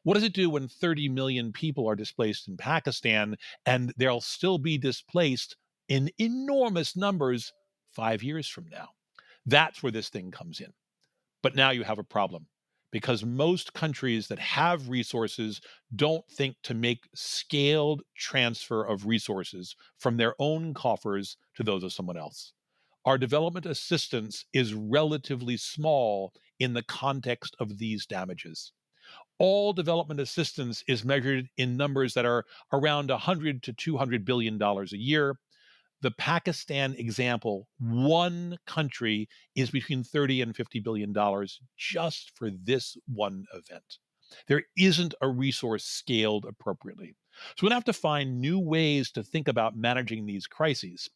What does it do when 30 million people are displaced in Pakistan and they'll still be displaced in enormous numbers 5 years from now? That's where this thing comes in. But now you have a problem because most countries that have resources don't think to make scaled transfer of resources from their own coffers to those of someone else. Our development assistance is relatively small in the context of these damages. All development assistance is measured in numbers that are around $100 to $200 billion a year. The Pakistan example, one country is between 30 and $50 billion just for this one event. There isn't a resource scaled appropriately. So we're going to have to find new ways to think about managing these crises.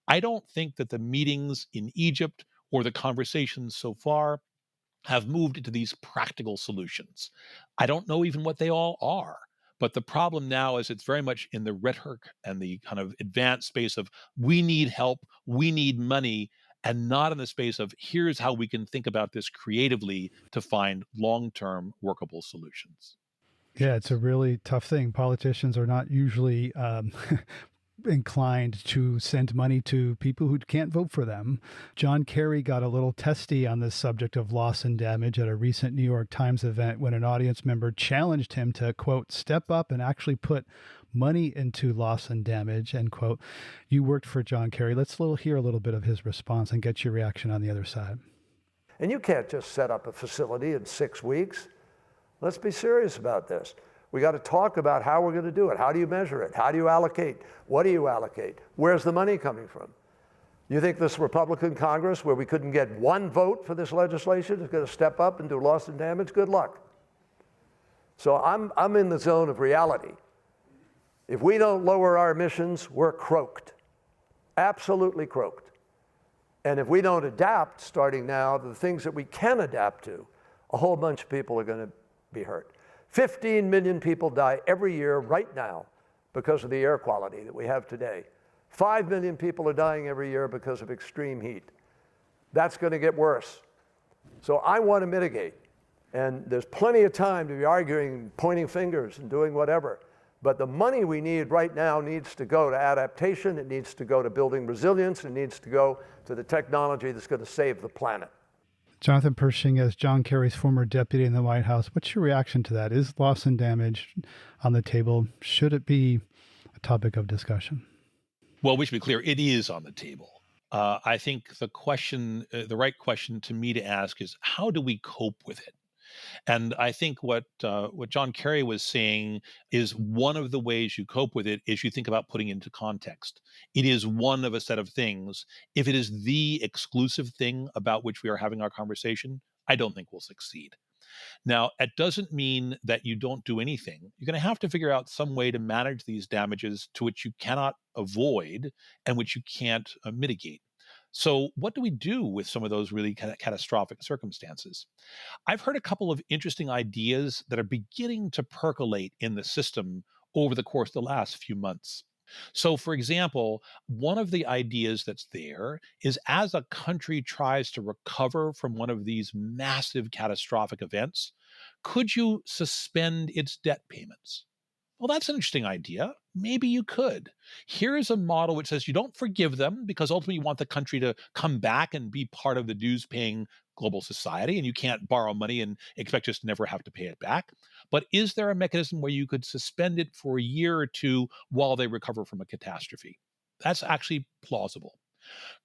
I don't think that the meetings in Egypt or the conversations so far have moved into these practical solutions. I don't know even what they all are. But the problem now is it's very much in the rhetoric and the kind of advanced space of we need help, we need money, and not in the space of here's how we can think about this creatively to find long term workable solutions. Yeah, it's a really tough thing. Politicians are not usually inclined to send money to people who can't vote for them. John Kerry got a little testy on this subject of loss and damage at a recent New York Times event when an audience member challenged him to, quote, step up and actually put money into loss and damage, end quote. You worked for John Kerry. Let's hear a little bit of his response and get your reaction on the other side. And you can't just set up a facility in 6 weeks. Let's be serious about this. We got to talk about how we're going to do it. How do you measure it? How do you allocate? What do you allocate? Where's the money coming from? You think this Republican Congress, where we couldn't get one vote for this legislation, is going to step up and do loss and damage? Good luck. So I'm in the zone of reality. If we don't lower our emissions, we're croaked. Absolutely croaked. And if we don't adapt, starting now, to the things that we can adapt to, a whole bunch of people are going to be hurt. 15 million people die every year right now because of the air quality that we have today. 5 million people are dying every year because of extreme heat. That's going to get worse. So I want to mitigate. And there's plenty of time to be arguing, pointing fingers, and doing whatever. But the money we need right now needs to go to adaptation, it needs to go to building resilience, it needs to go to the technology that's going to save the planet. Jonathan Pershing, as John Kerry's former deputy in the White House, what's your reaction to that? Is loss and damage on the table? Should it be a topic of discussion? Well, we should be clear, it is on the table. I think the question, the right question to me to ask is, how do we cope with it? And I think what John Kerry was saying is one of the ways you cope with it is you think about putting it into context. It is one of a set of things. If it is the exclusive thing about which we are having our conversation, I don't think we'll succeed. Now, it doesn't mean that you don't do anything. You're going to have to figure out some way to manage these damages to which you cannot avoid and which you can't mitigate. So what do we do with some of those really kind of catastrophic circumstances? I've heard a couple of interesting ideas that are beginning to percolate in the system over the course of the last few months. So, for example, one of the ideas that's there is as a country tries to recover from one of these massive catastrophic events, could you suspend its debt payments? Well, that's an interesting idea. Maybe you could. Here is a model which says you don't forgive them because ultimately you want the country to come back and be part of the dues paying global society, and you can't borrow money and expect us to never have to pay it back. But is there a mechanism where you could suspend it for a year or two while they recover from a catastrophe? That's actually plausible.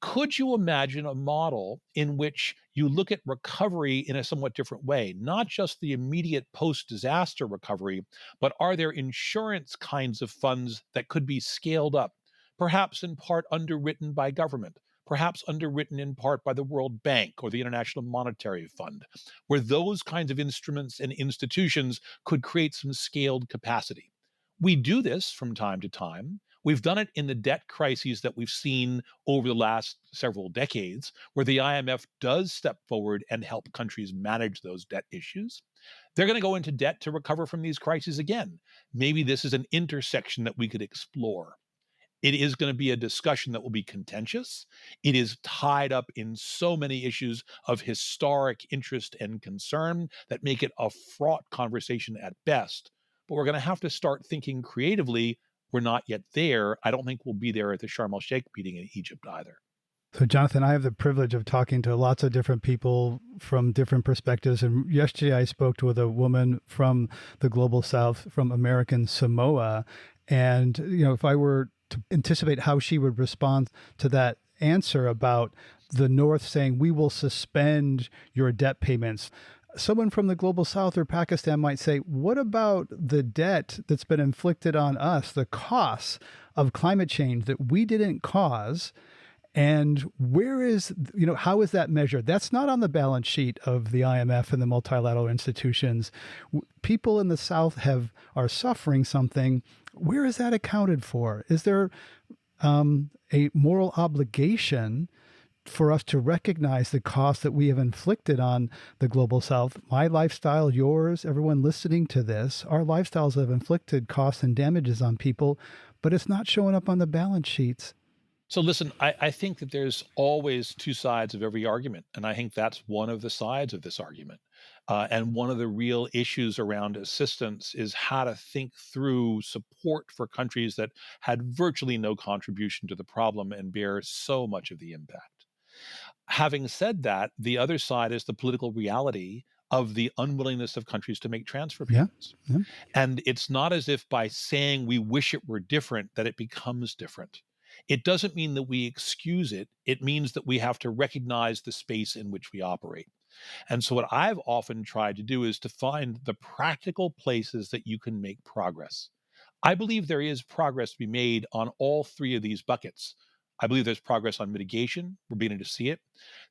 Could you imagine a model in which you look at recovery in a somewhat different way, not just the immediate post disaster recovery, but are there insurance kinds of funds that could be scaled up, perhaps in part underwritten by government? Perhaps underwritten in part by the World Bank or the International Monetary Fund, where those kinds of instruments and institutions could create some scaled capacity. We do this from time to time. We've done it in the debt crises that we've seen over the last several decades, where the IMF does step forward and help countries manage those debt issues. They're going to go into debt to recover from these crises again. Maybe this is an intersection that we could explore. It is going to be a discussion that will be contentious. It is tied up in so many issues of historic interest and concern that make it a fraught conversation at best. But we're going to have to start thinking creatively. We're not yet there. I don't think we'll be there at the Sharm el-Sheikh meeting in Egypt either. So, Jonathan, I have the privilege of talking to lots of different people from different perspectives. And yesterday I spoke with a woman from the global south, from American Samoa. And, if I were to anticipate how she would respond to that answer about the North saying, we will suspend your debt payments, someone from the global south or Pakistan might say, what about the debt that's been inflicted on us, the costs of climate change that we didn't cause? And where is, how is that measured? That's not on the balance sheet of the IMF and the multilateral institutions. People in the South are suffering something. Where is that accounted for? Is there a moral obligation for us to recognize the cost that we have inflicted on the global South? My lifestyle, yours, everyone listening to this, our lifestyles have inflicted costs and damages on people, but it's not showing up on the balance sheets. So listen, I think that there's always two sides of every argument, and I think that's one of the sides of this argument. And one of the real issues around assistance is how to think through support for countries that had virtually no contribution to the problem and bear so much of the impact. Having said that, the other side is the political reality of the unwillingness of countries to make transfer Yeah. payments. And it's not as if by saying we wish it were different that it becomes different. It doesn't mean that we excuse it. It means that we have to recognize the space in which we operate. And so, what I've often tried to do is to find the practical places that you can make progress. I believe there is progress to be made on all three of these buckets. I believe there's progress on mitigation. We're beginning to see it.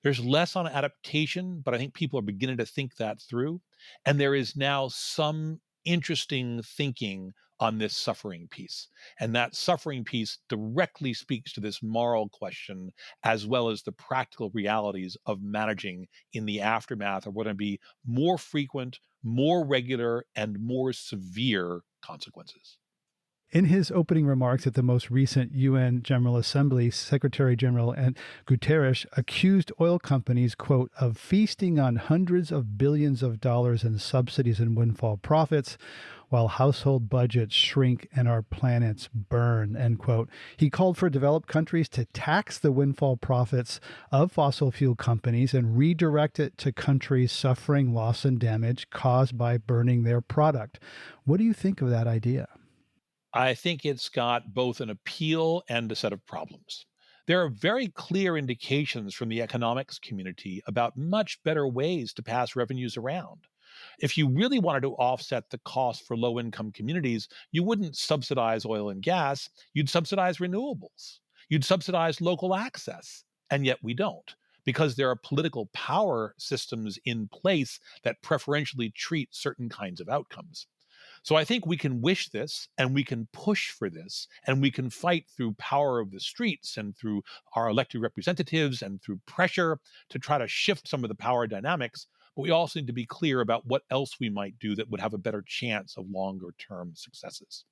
There's less on adaptation, but I think people are beginning to think that through. And there is now some interesting thinking on this suffering piece. And that suffering piece directly speaks to this moral question, as well as the practical realities of managing in the aftermath of what are going to be more frequent, more regular, and more severe consequences. In his opening remarks at the most recent UN General Assembly, Secretary General Guterres accused oil companies, quote, of feasting on hundreds of billions of dollars in subsidies and windfall profits while household budgets shrink and our planets burn, end quote. He called for developed countries to tax the windfall profits of fossil fuel companies and redirect it to countries suffering loss and damage caused by burning their product. What do you think of that idea? I think it's got both an appeal and a set of problems. There are very clear indications from the economics community about much better ways to pass revenues around. If you really wanted to offset the cost for low income communities, you wouldn't subsidize oil and gas, you'd subsidize renewables, you'd subsidize local access. And yet we don't, because there are political power systems in place that preferentially treat certain kinds of outcomes. So I think we can wish this and we can push for this and we can fight through power of the streets and through our elected representatives and through pressure to try to shift some of the power dynamics. But we also need to be clear about what else we might do that would have a better chance of longer term successes.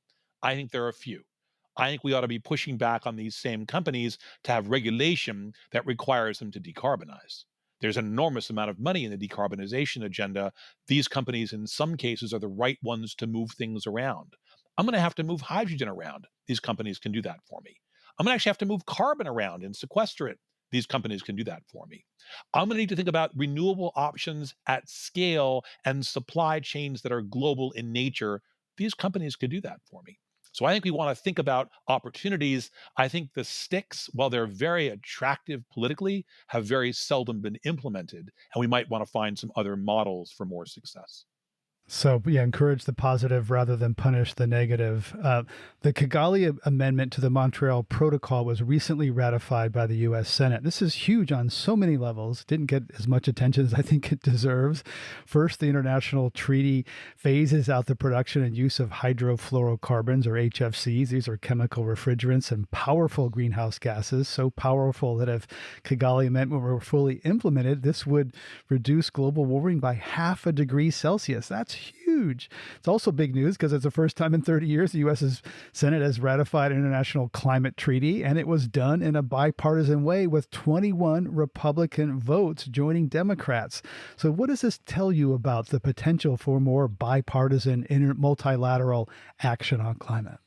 I think there are a few. I think we ought to be pushing back on these same companies to have regulation that requires them to decarbonize. There's an enormous amount of money in the decarbonization agenda. These companies, in some cases, are the right ones to move things around. I'm going to have to move hydrogen around. These companies can do that for me. I'm going to actually have to move carbon around and sequester it. These companies can do that for me. I'm going to need to think about renewable options at scale and supply chains that are global in nature. These companies could do that for me. So I think we want to think about opportunities. I think the sticks, while they're very attractive politically, have very seldom been implemented. And we might want to find some other models for more success. So, yeah, encourage the positive rather than punish the negative. The Kigali Amendment to the Montreal Protocol was recently ratified by the U.S. Senate. This is huge on so many levels. Didn't get as much attention as I think it deserves. First, the international treaty phases out the production and use of hydrofluorocarbons, or HFCs. These are chemical refrigerants and powerful greenhouse gases, so powerful that if Kigali Amendment were fully implemented, this would reduce global warming by 0.5 degree Celsius. That's huge. It's also big news because it's the first time in 30 years the U.S. Senate has ratified an international climate treaty, and it was done in a bipartisan way with 21 Republican votes joining Democrats. So what does this tell you about the potential for more bipartisan, multilateral action on climate?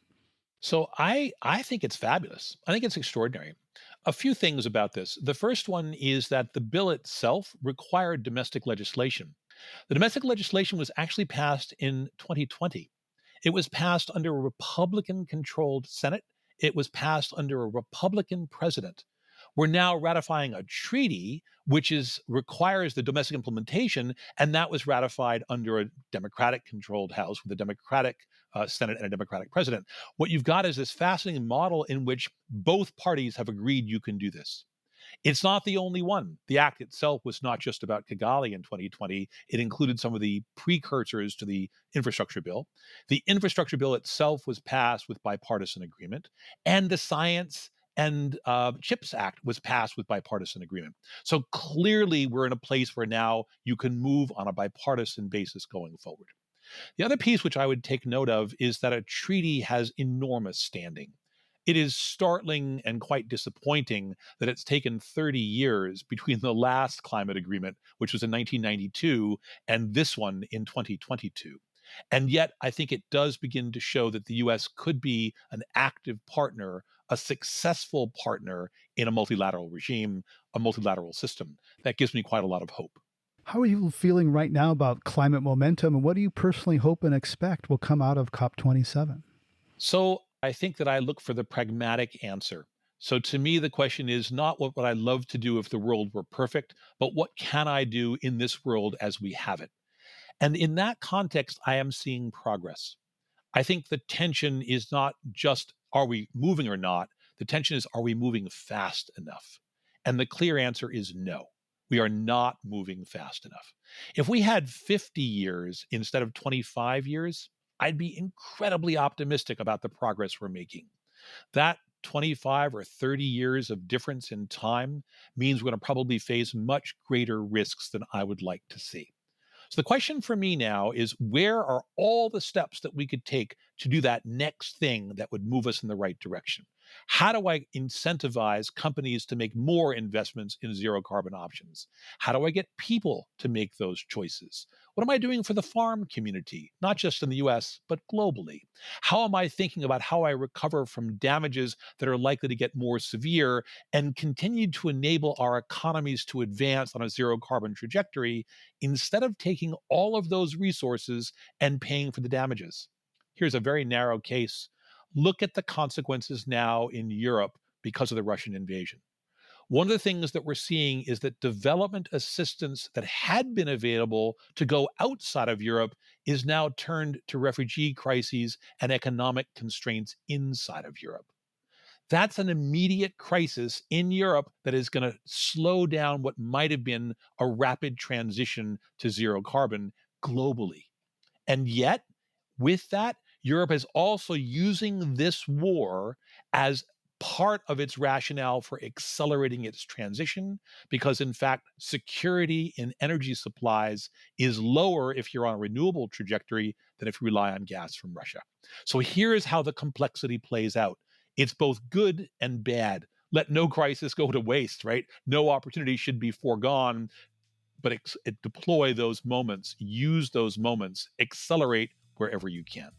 So I think it's fabulous. I think it's extraordinary. A few things about this. The first one is that the bill itself required domestic legislation. The domestic legislation was actually passed in 2020. It was passed under a Republican controlled Senate. It was passed under a Republican president. We're now ratifying a treaty which requires the domestic implementation, and that was ratified under a Democratic controlled House with a Democratic Senate and a Democratic president. What you've got is this fascinating model in which both parties have agreed you can do this. It's not the only one. The act itself was not just about Kigali in 2020. It included some of the precursors to the infrastructure bill. The infrastructure bill itself was passed with bipartisan agreement, and the Science and Chips Act was passed with bipartisan agreement. So clearly, we're in a place where now you can move on a bipartisan basis going forward. The other piece which I would take note of is that a treaty has enormous standing. It is startling and quite disappointing that it's taken 30 years between the last climate agreement, which was in 1992, and this one in 2022. And yet, I think it does begin to show that the US could be an active partner, a successful partner in a multilateral regime, a multilateral system. That gives me quite a lot of hope. How are you feeling right now about climate momentum, and what do you personally hope and expect will come out of COP27? So I think that I look for the pragmatic answer. So to me, the question is not what would I love to do if the world were perfect, but what can I do in this world as we have it? And in that context, I am seeing progress. I think the tension is not just are we moving or not? The tension is are we moving fast enough? And the clear answer is no. We are not moving fast enough. If we had 50 years instead of 25 years, I'd be incredibly optimistic about the progress we're making. That 25 or 30 years of difference in time means we're going to probably face much greater risks than I would like to see. So the question for me now is where are all the steps that we could take to do that next thing that would move us in the right direction? How do I incentivize companies to make more investments in zero carbon options? How do I get people to make those choices? What am I doing for the farm community, not just in the US, but globally? How am I thinking about how I recover from damages that are likely to get more severe and continue to enable our economies to advance on a zero carbon trajectory instead of taking all of those resources and paying for the damages? Here's a very narrow case. Look at the consequences now in Europe because of the Russian invasion. One of the things that we're seeing is that development assistance that had been available to go outside of Europe is now turned to refugee crises and economic constraints inside of Europe. That's an immediate crisis in Europe that is going to slow down what might have been a rapid transition to zero carbon globally. And yet, with that, Europe is also using this war as part of its rationale for accelerating its transition, because in fact, security in energy supplies is lower if you're on a renewable trajectory than if you rely on gas from Russia. So here's how the complexity plays out. It's both good and bad. Let no crisis go to waste, right? No opportunity should be foregone, but deploy those moments, use those moments, accelerate wherever you can.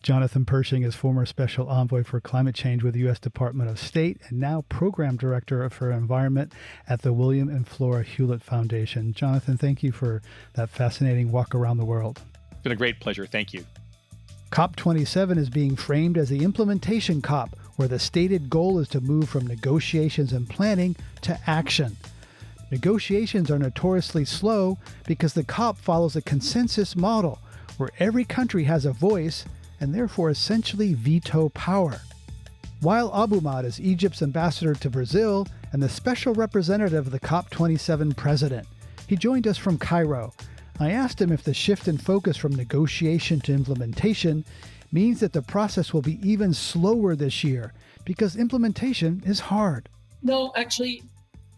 Jonathan Pershing is former Special Envoy for Climate Change with the U.S. Department of State and now Program Director for Environment at the William and Flora Hewlett Foundation. Jonathan, thank you for that fascinating walk around the world. It's been a great pleasure. Thank you. COP27 is being framed as the implementation COP, where the stated goal is to move from negotiations and planning to action. Negotiations are notoriously slow because the COP follows a consensus model where every country has a voice and therefore essentially veto power. Wael Abumad is Egypt's ambassador to Brazil and the special representative of the COP27 president. He joined us from Cairo. I asked him if the shift in focus from negotiation to implementation means that the process will be even slower this year because implementation is hard. No, actually,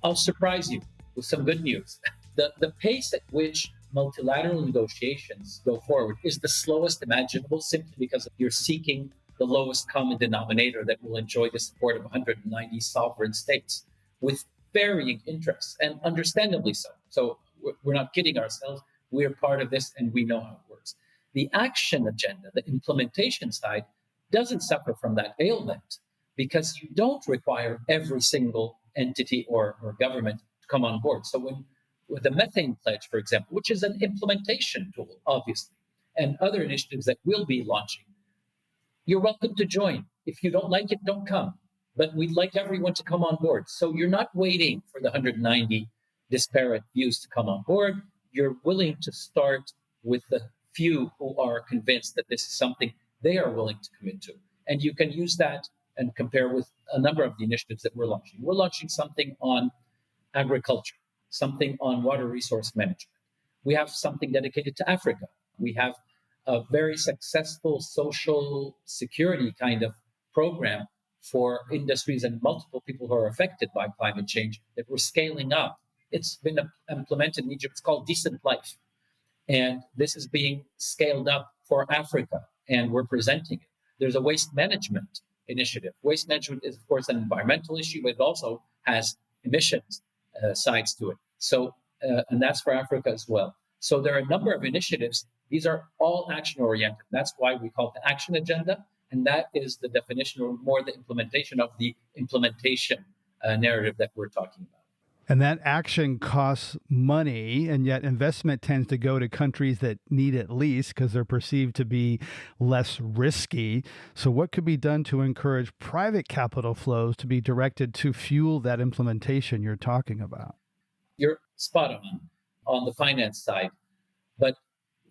I'll surprise you with some good news. The pace at which multilateral negotiations go forward is the slowest imaginable simply because you're seeking the lowest common denominator that will enjoy the support of 190 sovereign states with varying interests, and understandably so. So we're not kidding ourselves. We're part of this and we know how it works. The action agenda, the implementation side, doesn't suffer from that ailment because you don't require every single entity or government to come on board. So with the methane pledge, for example, which is an implementation tool, obviously, and other initiatives that we'll be launching, you're welcome to join. If you don't like it, don't come. But we'd like everyone to come on board. So you're not waiting for the 190 disparate views to come on board. You're willing to start with the few who are convinced that this is something they are willing to commit to. And you can use that and compare with a number of the initiatives that we're launching. We're launching something on agriculture, something on water resource management. We have something dedicated to Africa. We have a very successful social security kind of program for industries and multiple people who are affected by climate change that we're scaling up. It's been implemented in Egypt. It's called Decent Life. And this is being scaled up for Africa, and we're presenting it. There's a waste management initiative. Waste management is, of course, an environmental issue, but it also has emissions sides to it. So, and that's for Africa as well. So there are a number of initiatives. These are all action-oriented. That's why we call it the action agenda. And that is the definition, or more the implementation of the implementation narrative that we're talking about. And that action costs money, and yet investment tends to go to countries that need it least because they're perceived to be less risky. So what could be done to encourage private capital flows to be directed to fuel that implementation you're talking about? You're spot on the finance side. But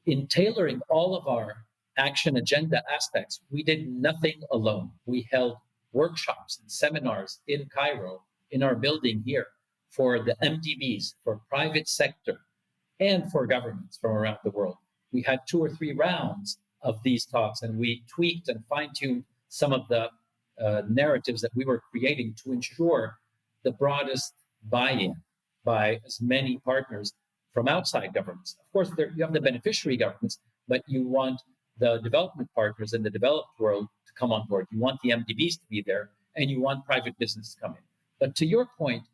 in tailoring all of our action agenda aspects, we did nothing alone. We held workshops and seminars in Cairo, in our building here, for the MDBs, for private sector, and for governments from around the world. We had 2 or 3 rounds of these talks, and we tweaked and fine-tuned some of the narratives that we were creating to ensure the broadest buy-in by as many partners from outside governments. Of course, you have the beneficiary governments, but you want the development partners in the developed world to come on board. You want the MDBs to be there, and you want private business to come in. But to your point,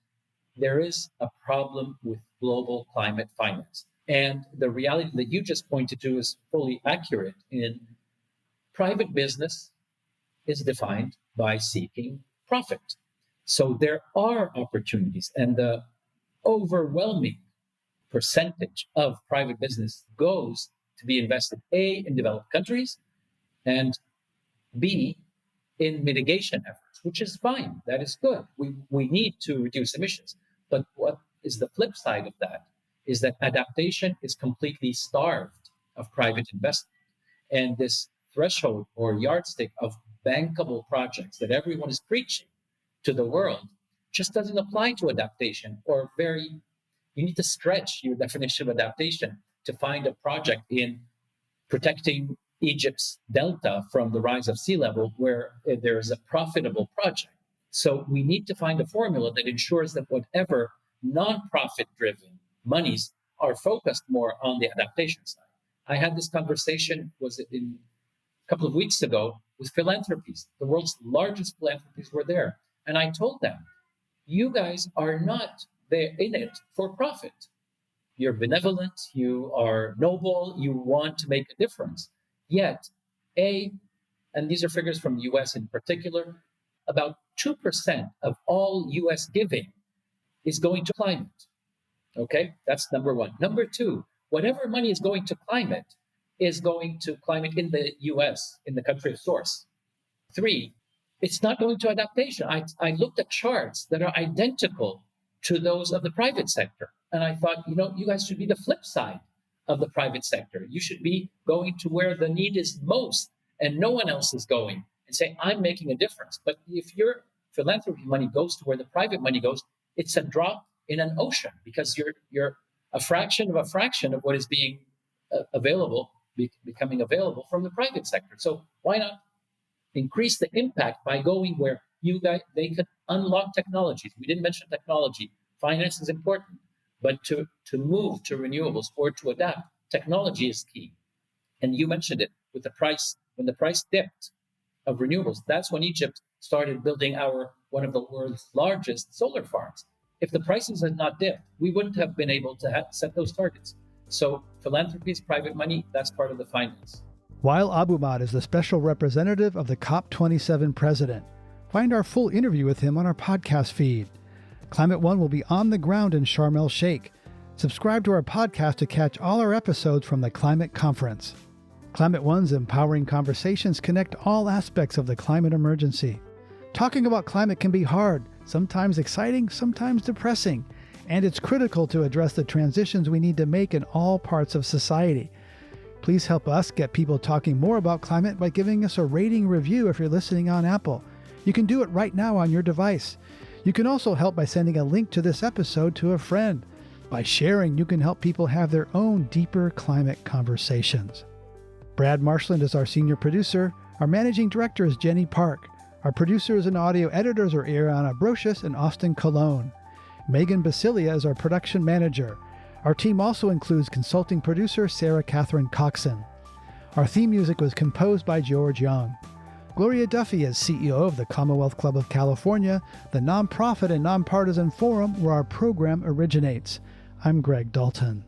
there is a problem with global climate finance. And the reality that you just pointed to is fully accurate. In private business is defined by seeking profit. So there are opportunities, and the overwhelming percentage of private business goes to be invested, A, in developed countries, and B, in mitigation efforts, which is fine. That is good. We need to reduce emissions. But what is the flip side of that is that adaptation is completely starved of private investment. And this threshold or yardstick of bankable projects that everyone is preaching to the world just doesn't apply to adaptation, or you need to stretch your definition of adaptation to find a project in protecting Egypt's delta from the rise of sea level where there is a profitable project. So we need to find a formula that ensures that whatever non-profit driven monies are focused more on the adaptation side. I had this conversation, was it in a couple of weeks ago, with philanthropies. The world's largest philanthropies were there. And I told them, you guys are not there in it for profit. You're benevolent, you are noble, you want to make a difference. Yet, and these are figures from the US in particular, about 2% of all US giving is going to climate. Okay, that's number one. Number two, whatever money is going to climate is going to climate in the US, in the country of source. Three, it's not going to adaptation. I looked at charts that are identical to those of the private sector. And I thought, you guys should be the flip side of the private sector. You should be going to where the need is most and no one else is going and say, I'm making a difference. But if your philanthropy money goes to where the private money goes, it's a drop in an ocean because you're a fraction of what is being available, becoming available from the private sector. So why not increase the impact by going where they could unlock technologies? We didn't mention technology. Finance is important, but to move to renewables or to adapt, technology is key. And you mentioned it with the price. When the price dipped of renewables, that's when Egypt started building one of the world's largest solar farms. If the prices had not dipped, we wouldn't have been able to set those targets. So philanthropies, private money, that's part of the finance. Wael Abumad is the special representative of the COP27 president. Find our full interview with him on our podcast feed. Climate One will be on the ground in Sharm El-Sheikh. Subscribe to our podcast to catch all our episodes from the Climate Conference. Climate One's empowering conversations connect all aspects of the climate emergency. Talking about climate can be hard, sometimes exciting, sometimes depressing, and it's critical to address the transitions we need to make in all parts of society. Please help us get people talking more about climate by giving us a rating review if you're listening on Apple. You can do it right now on your device. You can also help by sending a link to this episode to a friend. By sharing, you can help people have their own deeper climate conversations. Brad Marshland is our senior producer. Our managing director is Jenny Park. Our producers and audio editors are Ariana Brocious and Austin Colon. Megan Basilia is our production manager. Our team also includes consulting producer Sarah Catherine Coxon. Our theme music was composed by George Young. Gloria Duffy is CEO of the Commonwealth Club of California, the nonprofit and nonpartisan forum where our program originates. I'm Greg Dalton.